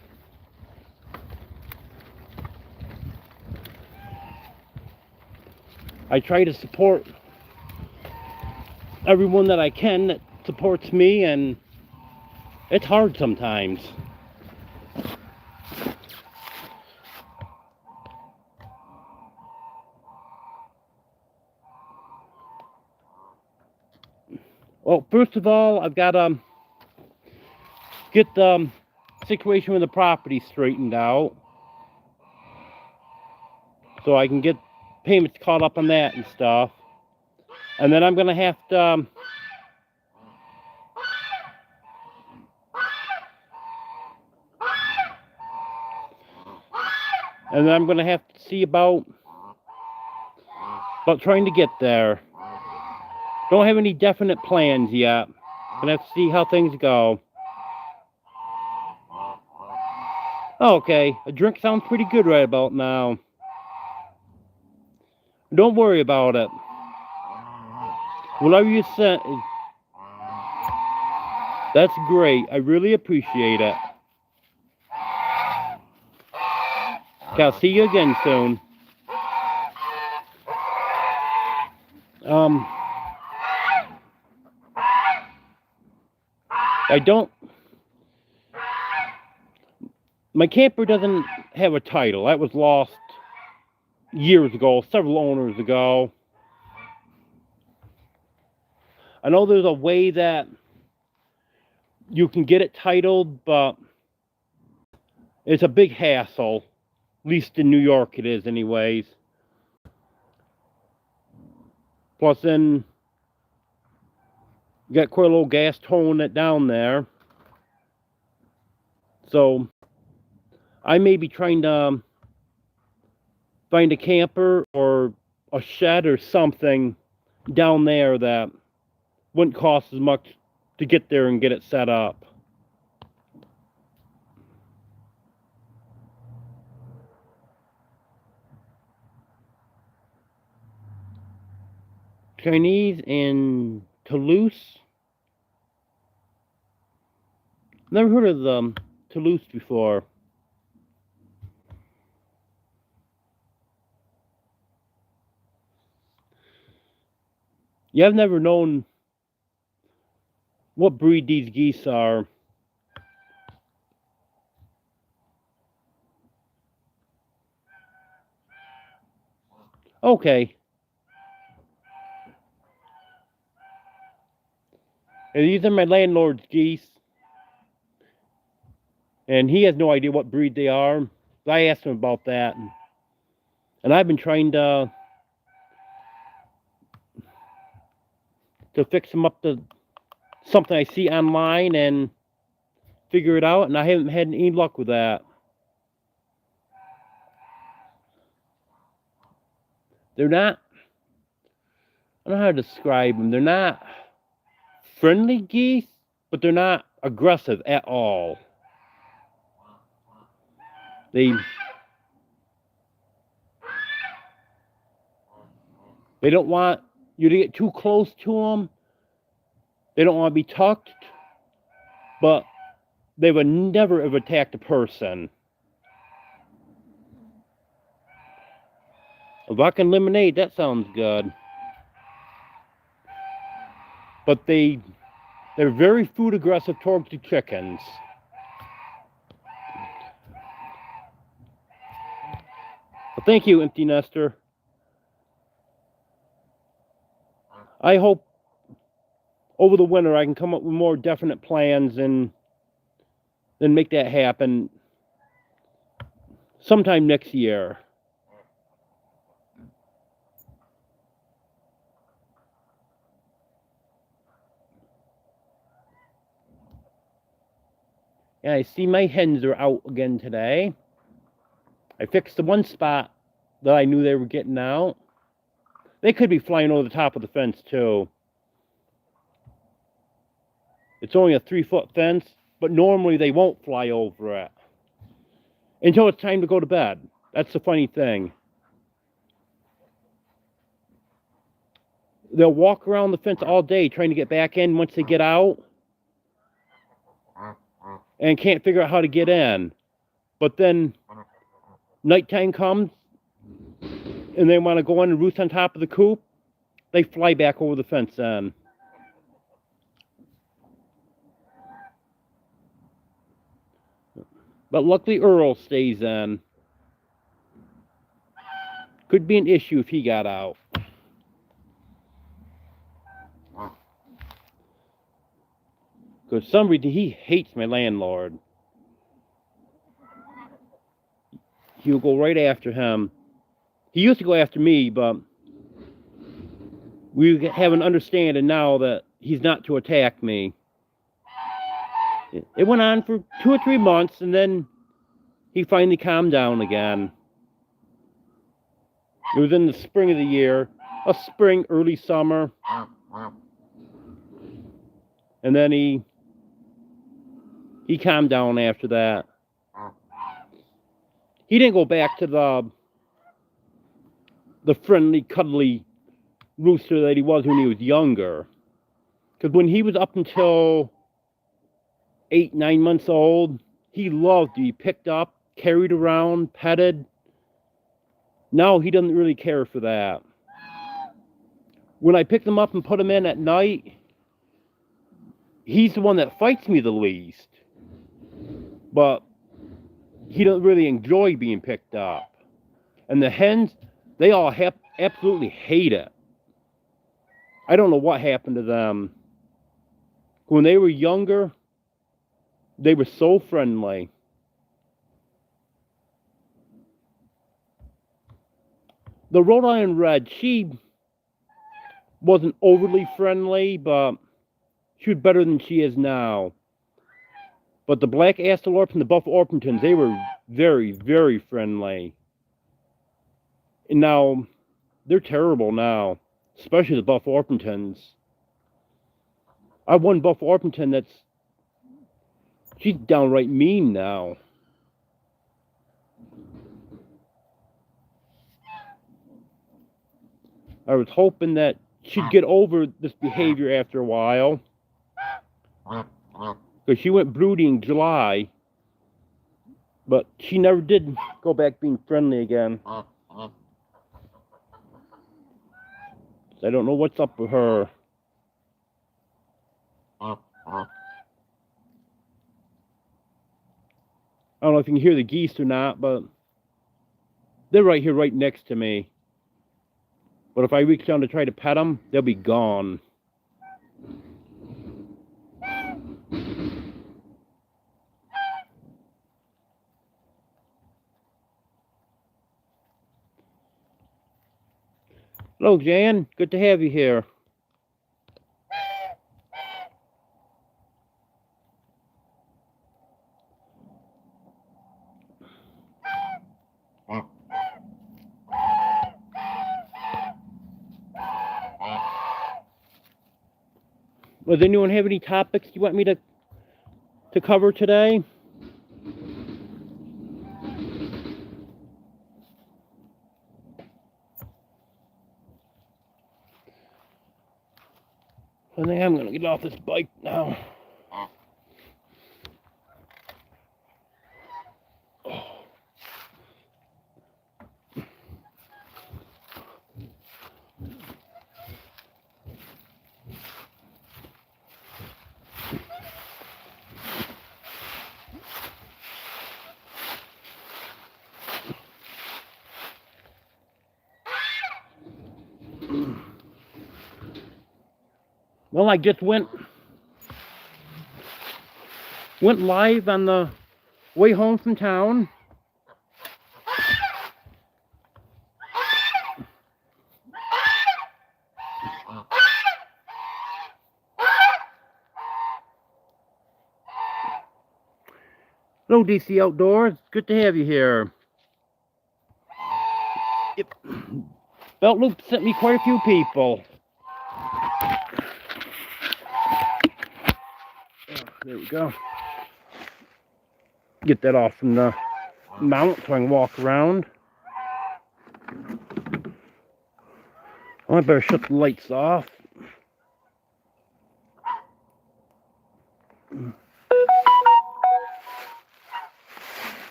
I try to support everyone that I can that supports me, and it's hard sometimes. Well, first of all, I've got to get the situation with the property straightened out so I can get payments caught up on that and stuff. And then I'm going to have to see about but trying to get there. Don't have any definite plans yet. Gonna have to see how things go. Okay, a drink sounds pretty good right about now. Don't worry about it. Whatever you said, that's great. I really appreciate it. Okay, I'll see you again soon. My camper doesn't have a title. That was lost years ago, several owners ago. I know there's a way that you can get it titled, but it's a big hassle. At least in New York it is anyways. Plus then you got quite a little gas towing it down there. So I may be trying to find a camper or a shed or something down there that wouldn't cost as much to get there and get it set up. Chinese in Toulouse. Never heard of Toulouse before. Yeah, I've never known what breed these geese are. Okay. And these are my landlord's geese. And he has no idea what breed they are. I asked him about that. And I've been trying to fix them up to something I see online and figure it out, and I haven't had any luck with that. They're not, I don't know how to describe them. They're not friendly geese, but they're not aggressive at all. They don't want you to get too close to them. They don't want to be tucked, but they would never have attacked a person. A vodka and lemonade, that sounds good. But they're very food aggressive towards the chickens. Well, thank you, Empty Nester. I hope over the winter I can come up with more definite plans and then make that happen sometime next year. And I see my hens are out again today. I fixed the one spot that I knew they were getting out. They could be flying over the top of the fence too. It's only a 3-foot fence, but normally they won't fly over it until it's time to go to bed. That's the funny thing. They'll walk around the fence all day trying to get back in once they get out and can't figure out how to get in. But then nighttime comes and they want to go in and roost on top of the coop, they fly back over the fence then. But luckily Earl stays in. Could be an issue if he got out. Because some reason he hates my landlord. He'll go right after him. He used to go after me, but we have an understanding now that he's not to attack me. It went on for 2 or 3 months, and then he finally calmed down again. It was in the spring of the year. a spring, early summer. And then he calmed down after that. He didn't go back to the friendly, cuddly rooster that he was when he was younger. Because when he was up until 8, 9 months old, he loved to be picked up, carried around, petted. Now he doesn't really care for that. When I pick him up and put him in at night, he's the one that fights me the least. But he doesn't really enjoy being picked up. And the hens, they all absolutely hate it. I don't know what happened to them. When they were younger, they were so friendly. The Rhode Island Red, she wasn't overly friendly, but she was better than she is now. But the Black Astalorps and the Buff Orpingtons, they were very, very friendly. And now, they're terrible now. Especially the Buff Orpingtons. I have one Buff Orpington she's downright mean now. I was hoping that she'd get over this behavior after a while. Because she went broody in July. But she never did go back being friendly again. I don't know what's up with her. I don't know if you can hear the geese or not, but they're right here, right next to me. But if I reach down to try to pet them, they'll be gone. Hello, Jan. Good to have you here. Does anyone have any topics you want me to cover today? I think I'm going to get off this bike now. Well, I just went live on the way home from town. Hello, DC Outdoors. Good to have you here. Yep. Belt Loop sent me quite a few people. There we go. Get that off from the mount so I can walk around. Oh, I better shut the lights off.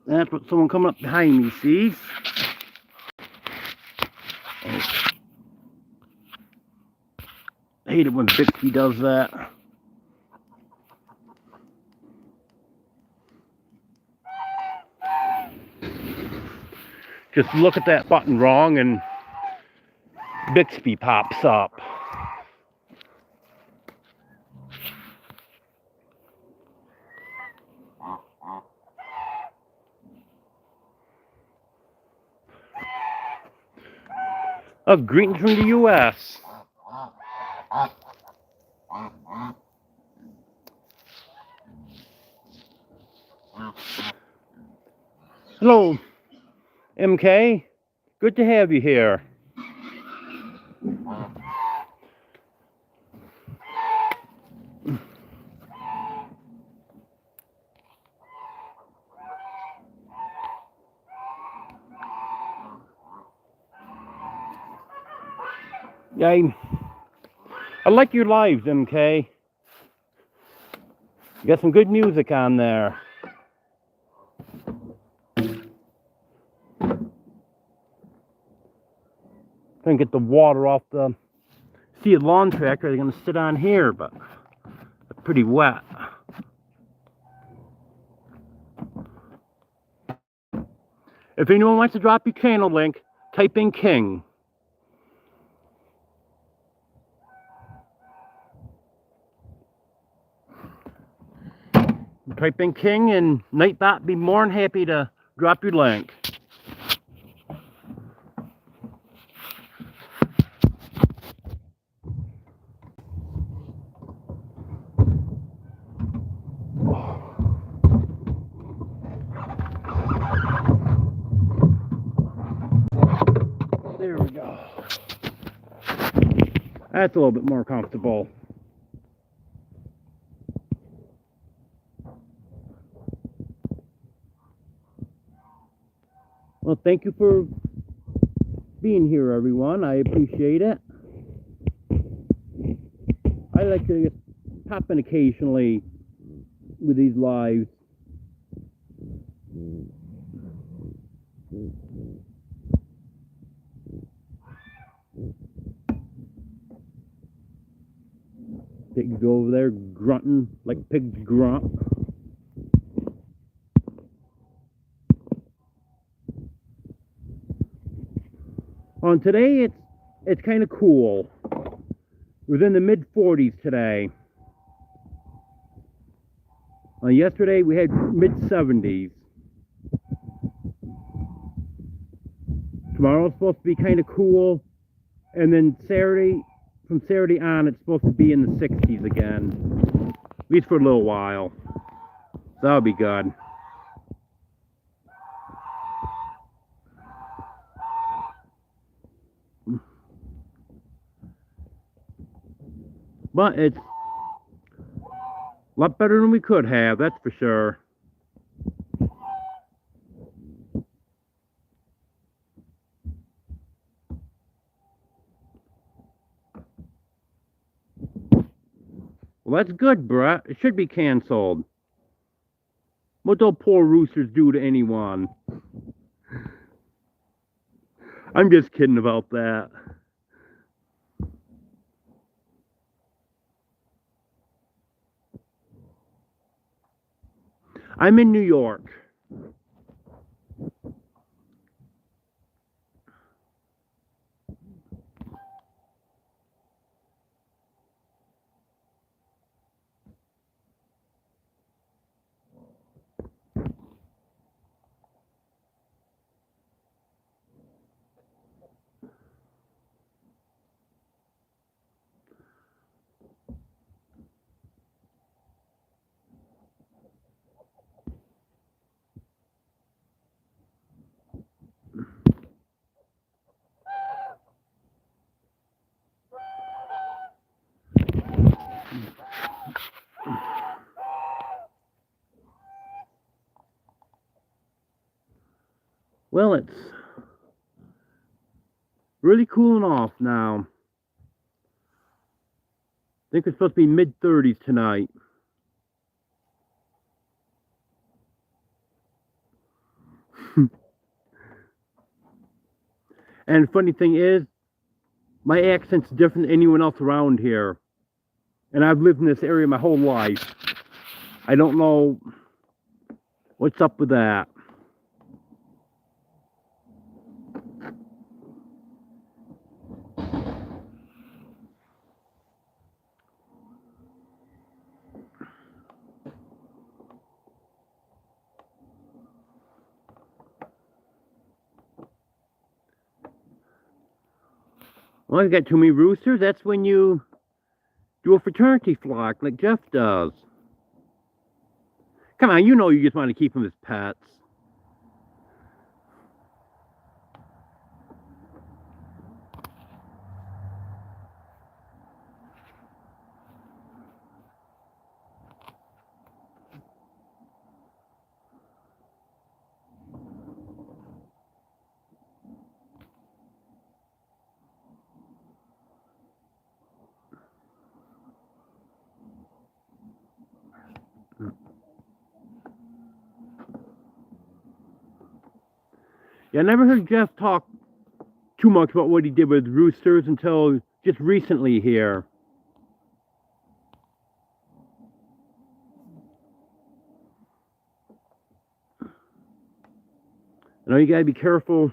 That's what someone coming up behind me sees. I hate it when Bixby does that. Just look at that button wrong and Bixby pops up. of greetings from the U.S. Hello, MK. Good to have you here. I like your lives, MK. You got some good music on there. Trying to get the water off the lawn tractor. They're going to sit on here, but it's pretty wet. If anyone wants to drop your channel link, type in King. Type in King and Nightbot be more than happy to drop your link. There we go. That's a little bit more comfortable. Well, thank you for being here, everyone. I appreciate it. I like to pop in occasionally with these lives. Pigs over there grunting like pigs grunt. On today, it's kind of cool. It was in the mid-40s today. Yesterday we had mid-70s. Tomorrow's supposed to be kind of cool, and then from Saturday on, it's supposed to be in the 60s again, at least for a little while. So that'll be good. But it's a lot better than we could have, that's for sure. Well, that's good, Brett. It should be canceled. What those poor roosters do to anyone? I'm just kidding about that. I'm in New York. Well, it's really cooling off now. I think it's supposed to be mid-30s tonight. And the funny thing is, my accent's different than anyone else around here. And I've lived in this area my whole life. I don't know what's up with that. Well, you got too many roosters. That's when you do a fraternity flock like Jeff does. Come on, you know you just want to keep them as pets. Yeah, I never heard Jeff talk too much about what he did with roosters until just recently here. You know, you gotta be careful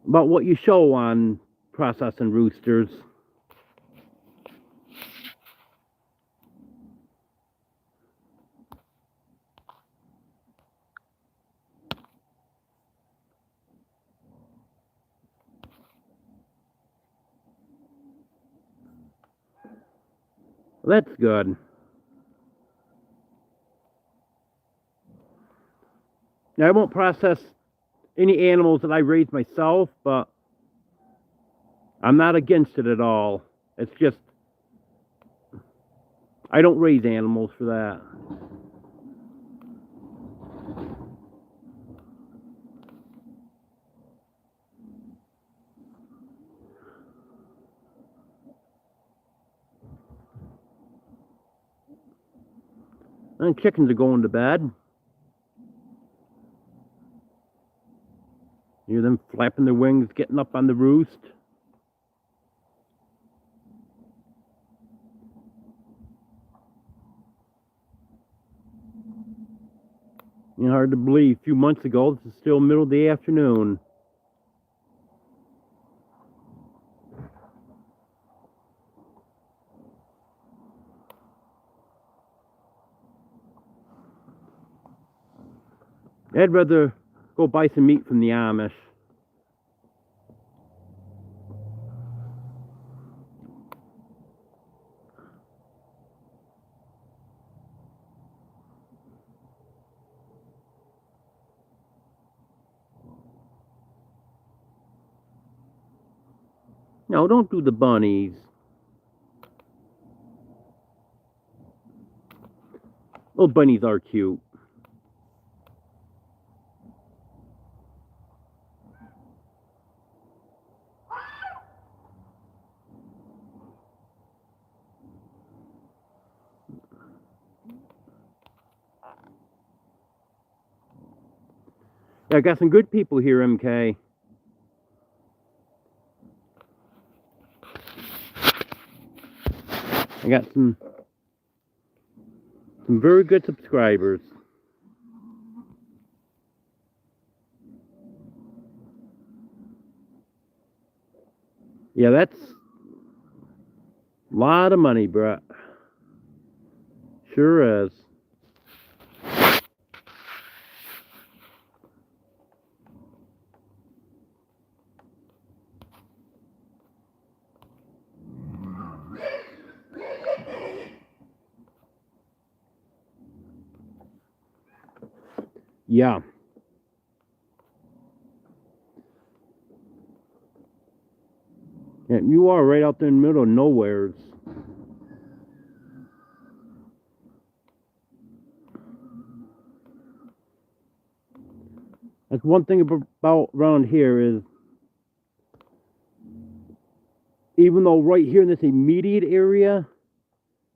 about what you show on processing roosters. That's good. Now, I won't process any animals that I raise myself, but I'm not against it at all. It's just, I don't raise animals for that. And chickens are going to bed. You hear them flapping their wings, getting up on the roost. You know, hard to believe. A few months ago, this is still middle of the afternoon. I'd rather go buy some meat from the Amish. No, don't do the bunnies. Little bunnies are cute. Yeah, I got some good people here, MK. I got some very good subscribers. Yeah, that's a lot of money, bruh. Sure is. Yeah. Yeah, you are right out there in the middle of nowheres. That's one thing about around here is, even though right here in this immediate area,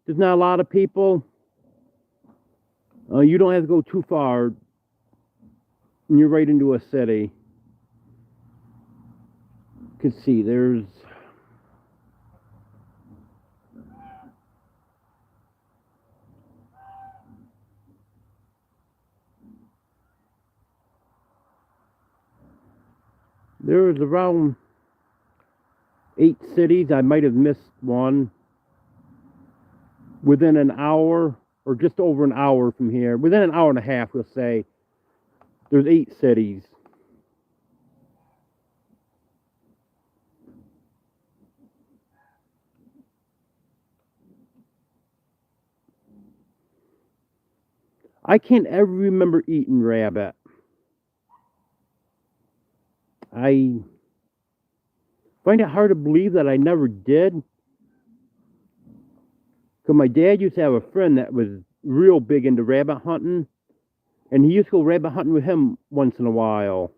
there's not a lot of people, you don't have to go too far, and you're right into a city. You can see there's around 8 cities. I might have missed one. Within an hour, or just over an hour from here, within an hour and a half, we'll say, there's 8 cities. I can't ever remember eating rabbit. I find it hard to believe that I never did. Because my dad used to have a friend that was real big into rabbit hunting. And he used to go rabbit hunting with him once in a while.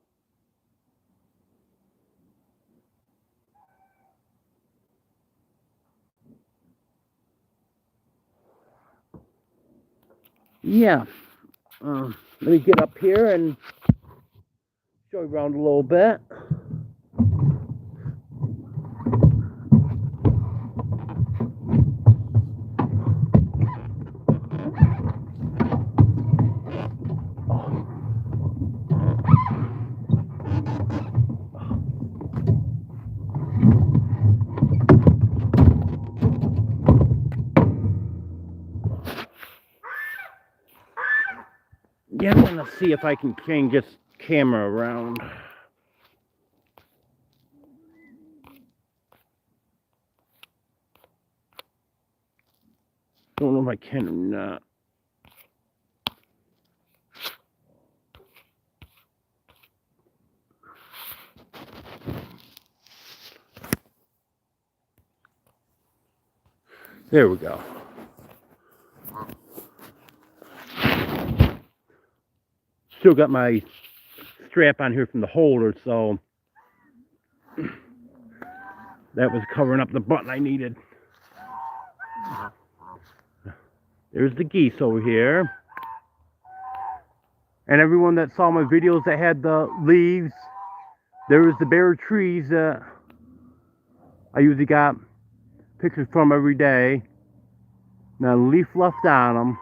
Yeah. Let me get up here and show you around a little bit. Yeah, I'm gonna see if I can change this camera around. Don't know if I can or not. There we go. Still got my strap on here from the holder, so that was covering up the button I needed. There's the geese over here. And everyone that saw my videos that had the leaves, there was the bare trees that I usually got pictures from every day. Now, leaf left on them.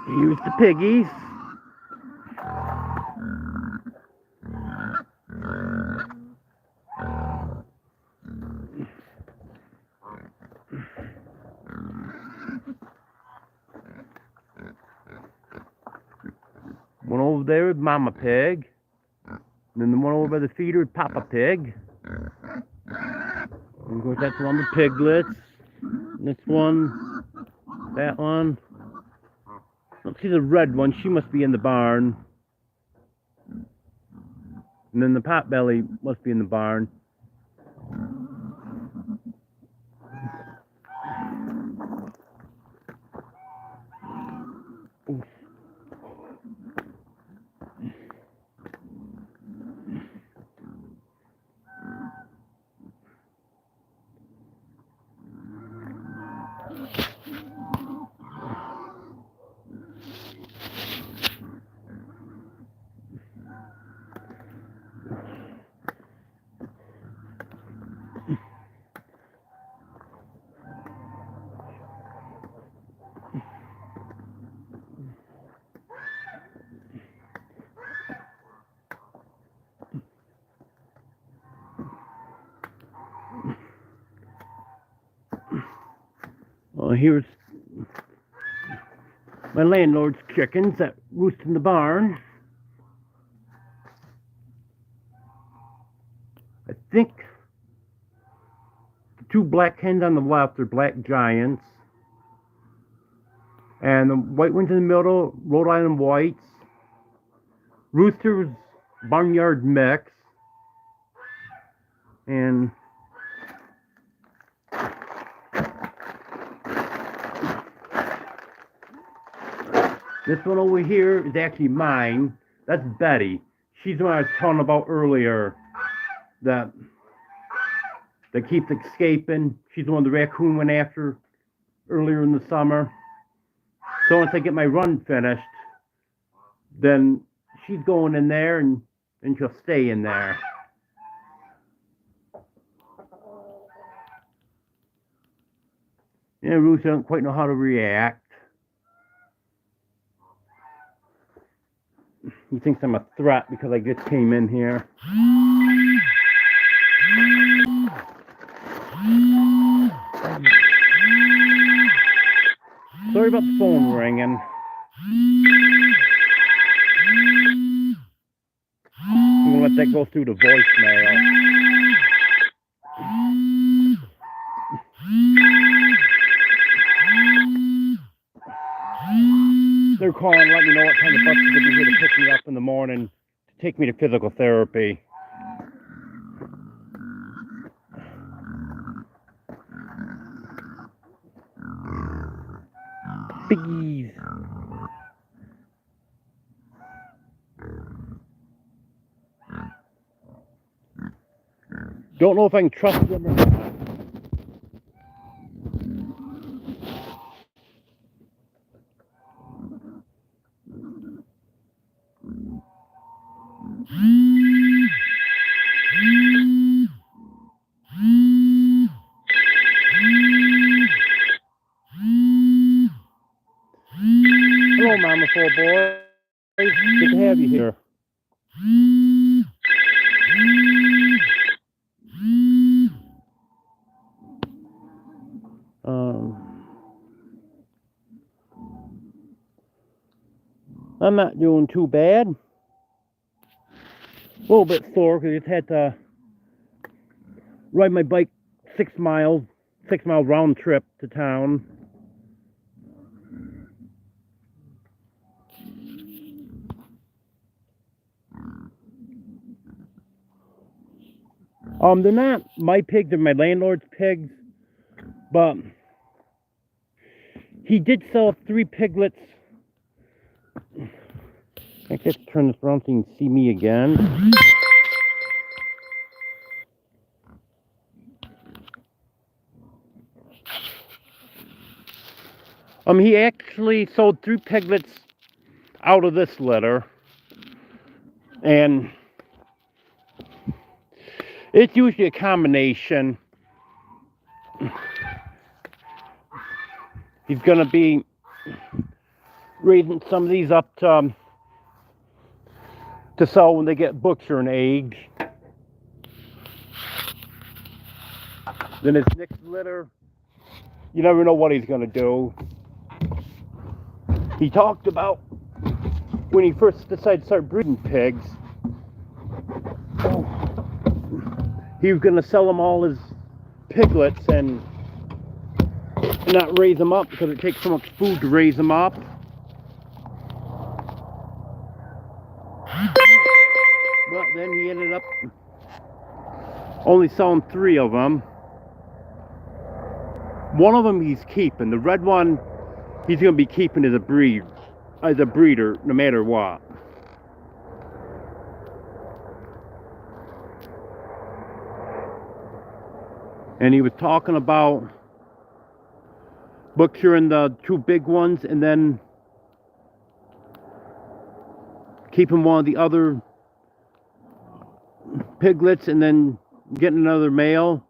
Here's the piggies. One over there is Mama Pig. And then the one over by the feeder is Papa Pig. And of course, that's one of the piglets. This one, that one. I don't see the red one. She must be in the barn. And then the potbelly must be in the barn. Well, here's my landlord's chickens that roost in the barn. I think the two black hens on the left are black giants. And the white ones in the middle, Rhode Island whites. Roosters, barnyard mix. And this one over here is actually mine. That's Betty. She's the one I was talking about earlier that keeps escaping. She's the one the raccoon went after earlier in the summer. So once I get my run finished, then she's going in there and she'll stay in there. Yeah, Ruth doesn't quite know how to react. He thinks I'm a threat because I just came in here. Sorry about the phone ringing. I'm gonna let that go through the voicemail. They're calling, let me know what kind of bus is gonna be here to pick me up in the morning to take me to physical therapy. Piggies. Don't know if I can trust them or not. Hello, Mama Four Boys. Good to have you here. I'm not doing too bad. A little bit sore because I just had to ride my bike 6 miles, 6 mile round trip to town. They're not my pigs, they're my landlord's pigs, but he did sell 3 piglets. I guess turn this around so you can see me again. He actually sold 3 piglets out of this litter, and it's usually a combination. He's gonna be raising some of these up to sell when they get butchering age. Then his next litter, you never know what he's gonna do. He talked about when he first decided to start breeding pigs, he was gonna sell them all his piglets and not raise them up because it takes so much food to raise them up. But then he ended up only selling 3 of them. One of them he's keeping. The red one he's going to be keeping as a breeder, no matter what. And he was talking about butchering the 2 big ones and then keeping one of the other piglets and then getting another male.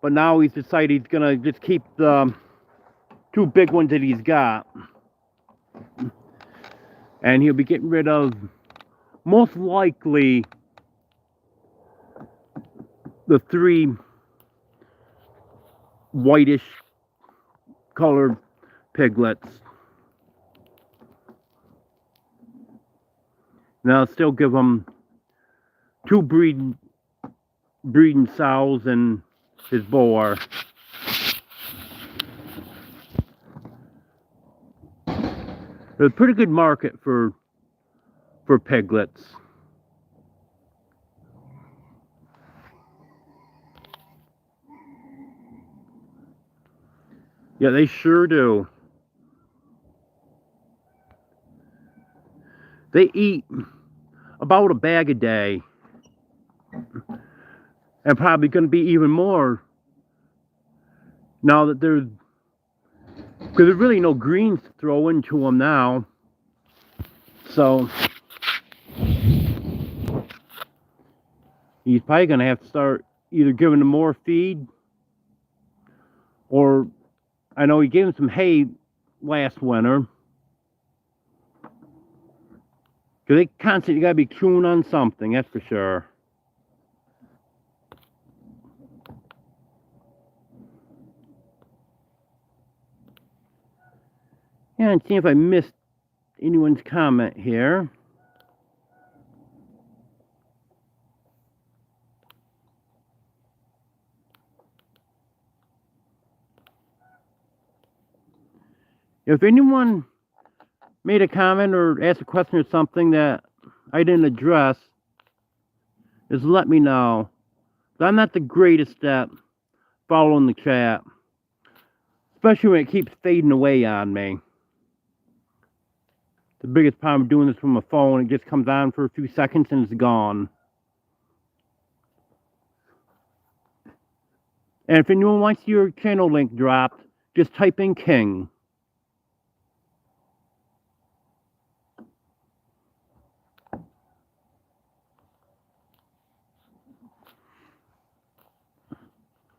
But now he's decided he's gonna just keep the 2 big ones that he's got, and he'll be getting rid of most likely the 3 whitish colored piglets. Now I'll still give them 2 breeding sows and his boar. There's a pretty good market for piglets. Yeah, they sure do. They eat about a bag a day. And probably going to be even more now that because there's really no greens to throw into them now. So he's probably going to have to start either giving them more feed, or I know he gave them some hay last winter. Because they constantly got to be chewing on something, that's for sure. And see if I missed anyone's comment here. If anyone made a comment or asked a question or something that I didn't address, just let me know. I'm not the greatest at following the chat, especially when it keeps fading away on me. The biggest problem doing this from my phone, it just comes on for a few seconds and it's gone. And if anyone wants your channel link dropped, just type in King.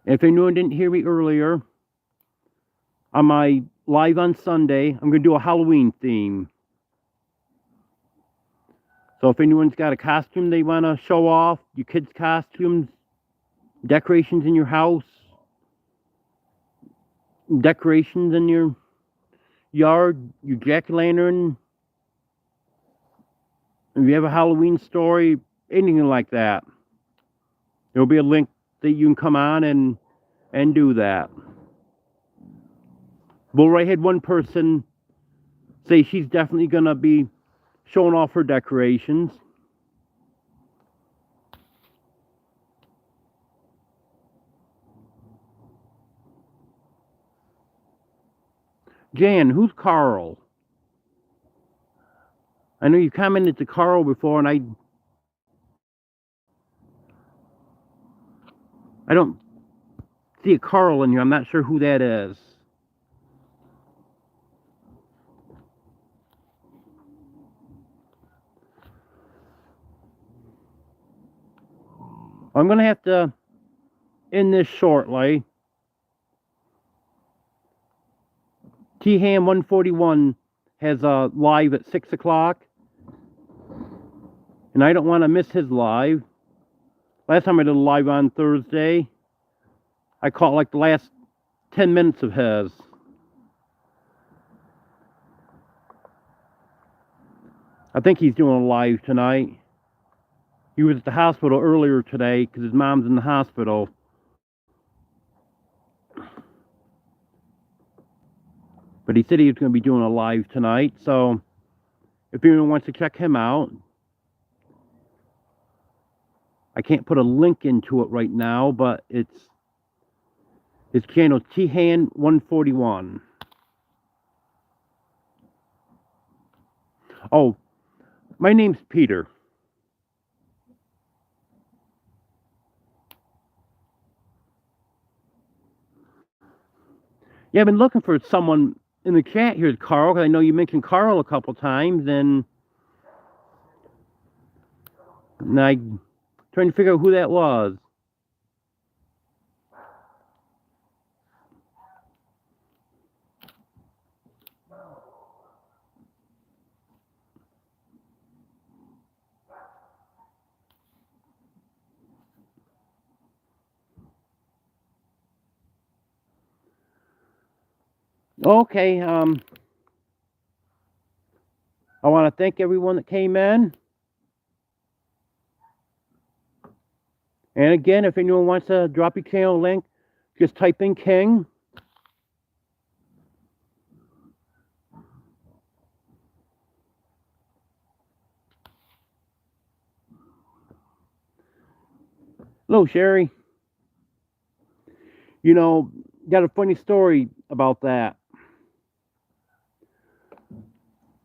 If anyone didn't hear me earlier, on my live on Sunday, I'm going to do a Halloween theme. So if anyone's got a costume they want to show off, your kids' costumes, decorations in your house, decorations in your yard, your jack-o'-lantern, if you have a Halloween story, anything like that, there'll be a link that you can come on and do that. Well, I had one person say she's definitely going to be showing off her decorations. Jan, who's Carl? I know you commented to Carl before, and I don't see a Carl in here. I'm not sure who that is. I'm going to have to end this shortly. T-Ham 141 has a live at 6 o'clock. And I don't want to miss his live. Last time I did a live on Thursday, I caught like the last 10 minutes of his. I think he's doing a live tonight. He was at the hospital earlier today because his mom's in the hospital. But he said he was going to be doing a live tonight. So if anyone wants to check him out, I can't put a link into it right now, but it's his channel, T-Han 141. Oh, my name's Peter. Yeah, I've been looking for someone in the chat here, Carl, because I know you mentioned Carl a couple times, and I'm trying to figure out who that was. Okay, I want to thank everyone that came in. And again, if anyone wants to drop your channel link, just type in King. Hello, Sherry. You know, got a funny story about that.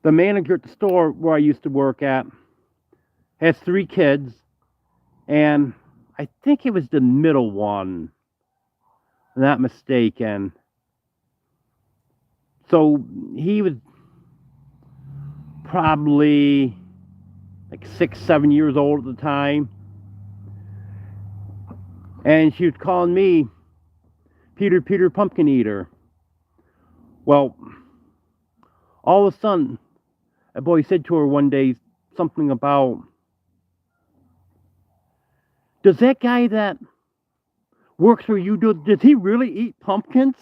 The manager at the store where I used to work at has 3 kids, and I think it was the middle one, if I'm not mistaken. So he was probably like 6, 7 years old at the time, and she was calling me Peter, Peter Pumpkin Eater. Well, all of a sudden, a boy said to her one day something about, does that guy that works for you, does he really eat pumpkins?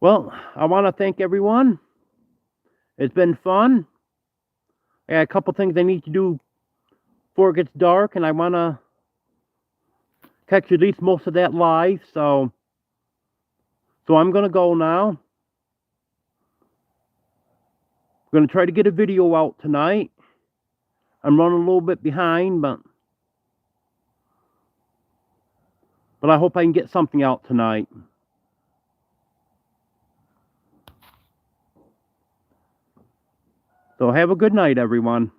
Well, I want to thank everyone. It's been fun. I got a couple things I need to do before it gets dark, and I want to catch at least most of that live. So I'm going to go now. I'm going to try to get a video out tonight. I'm running a little bit behind, but I hope I can get something out tonight. So have a good night, everyone.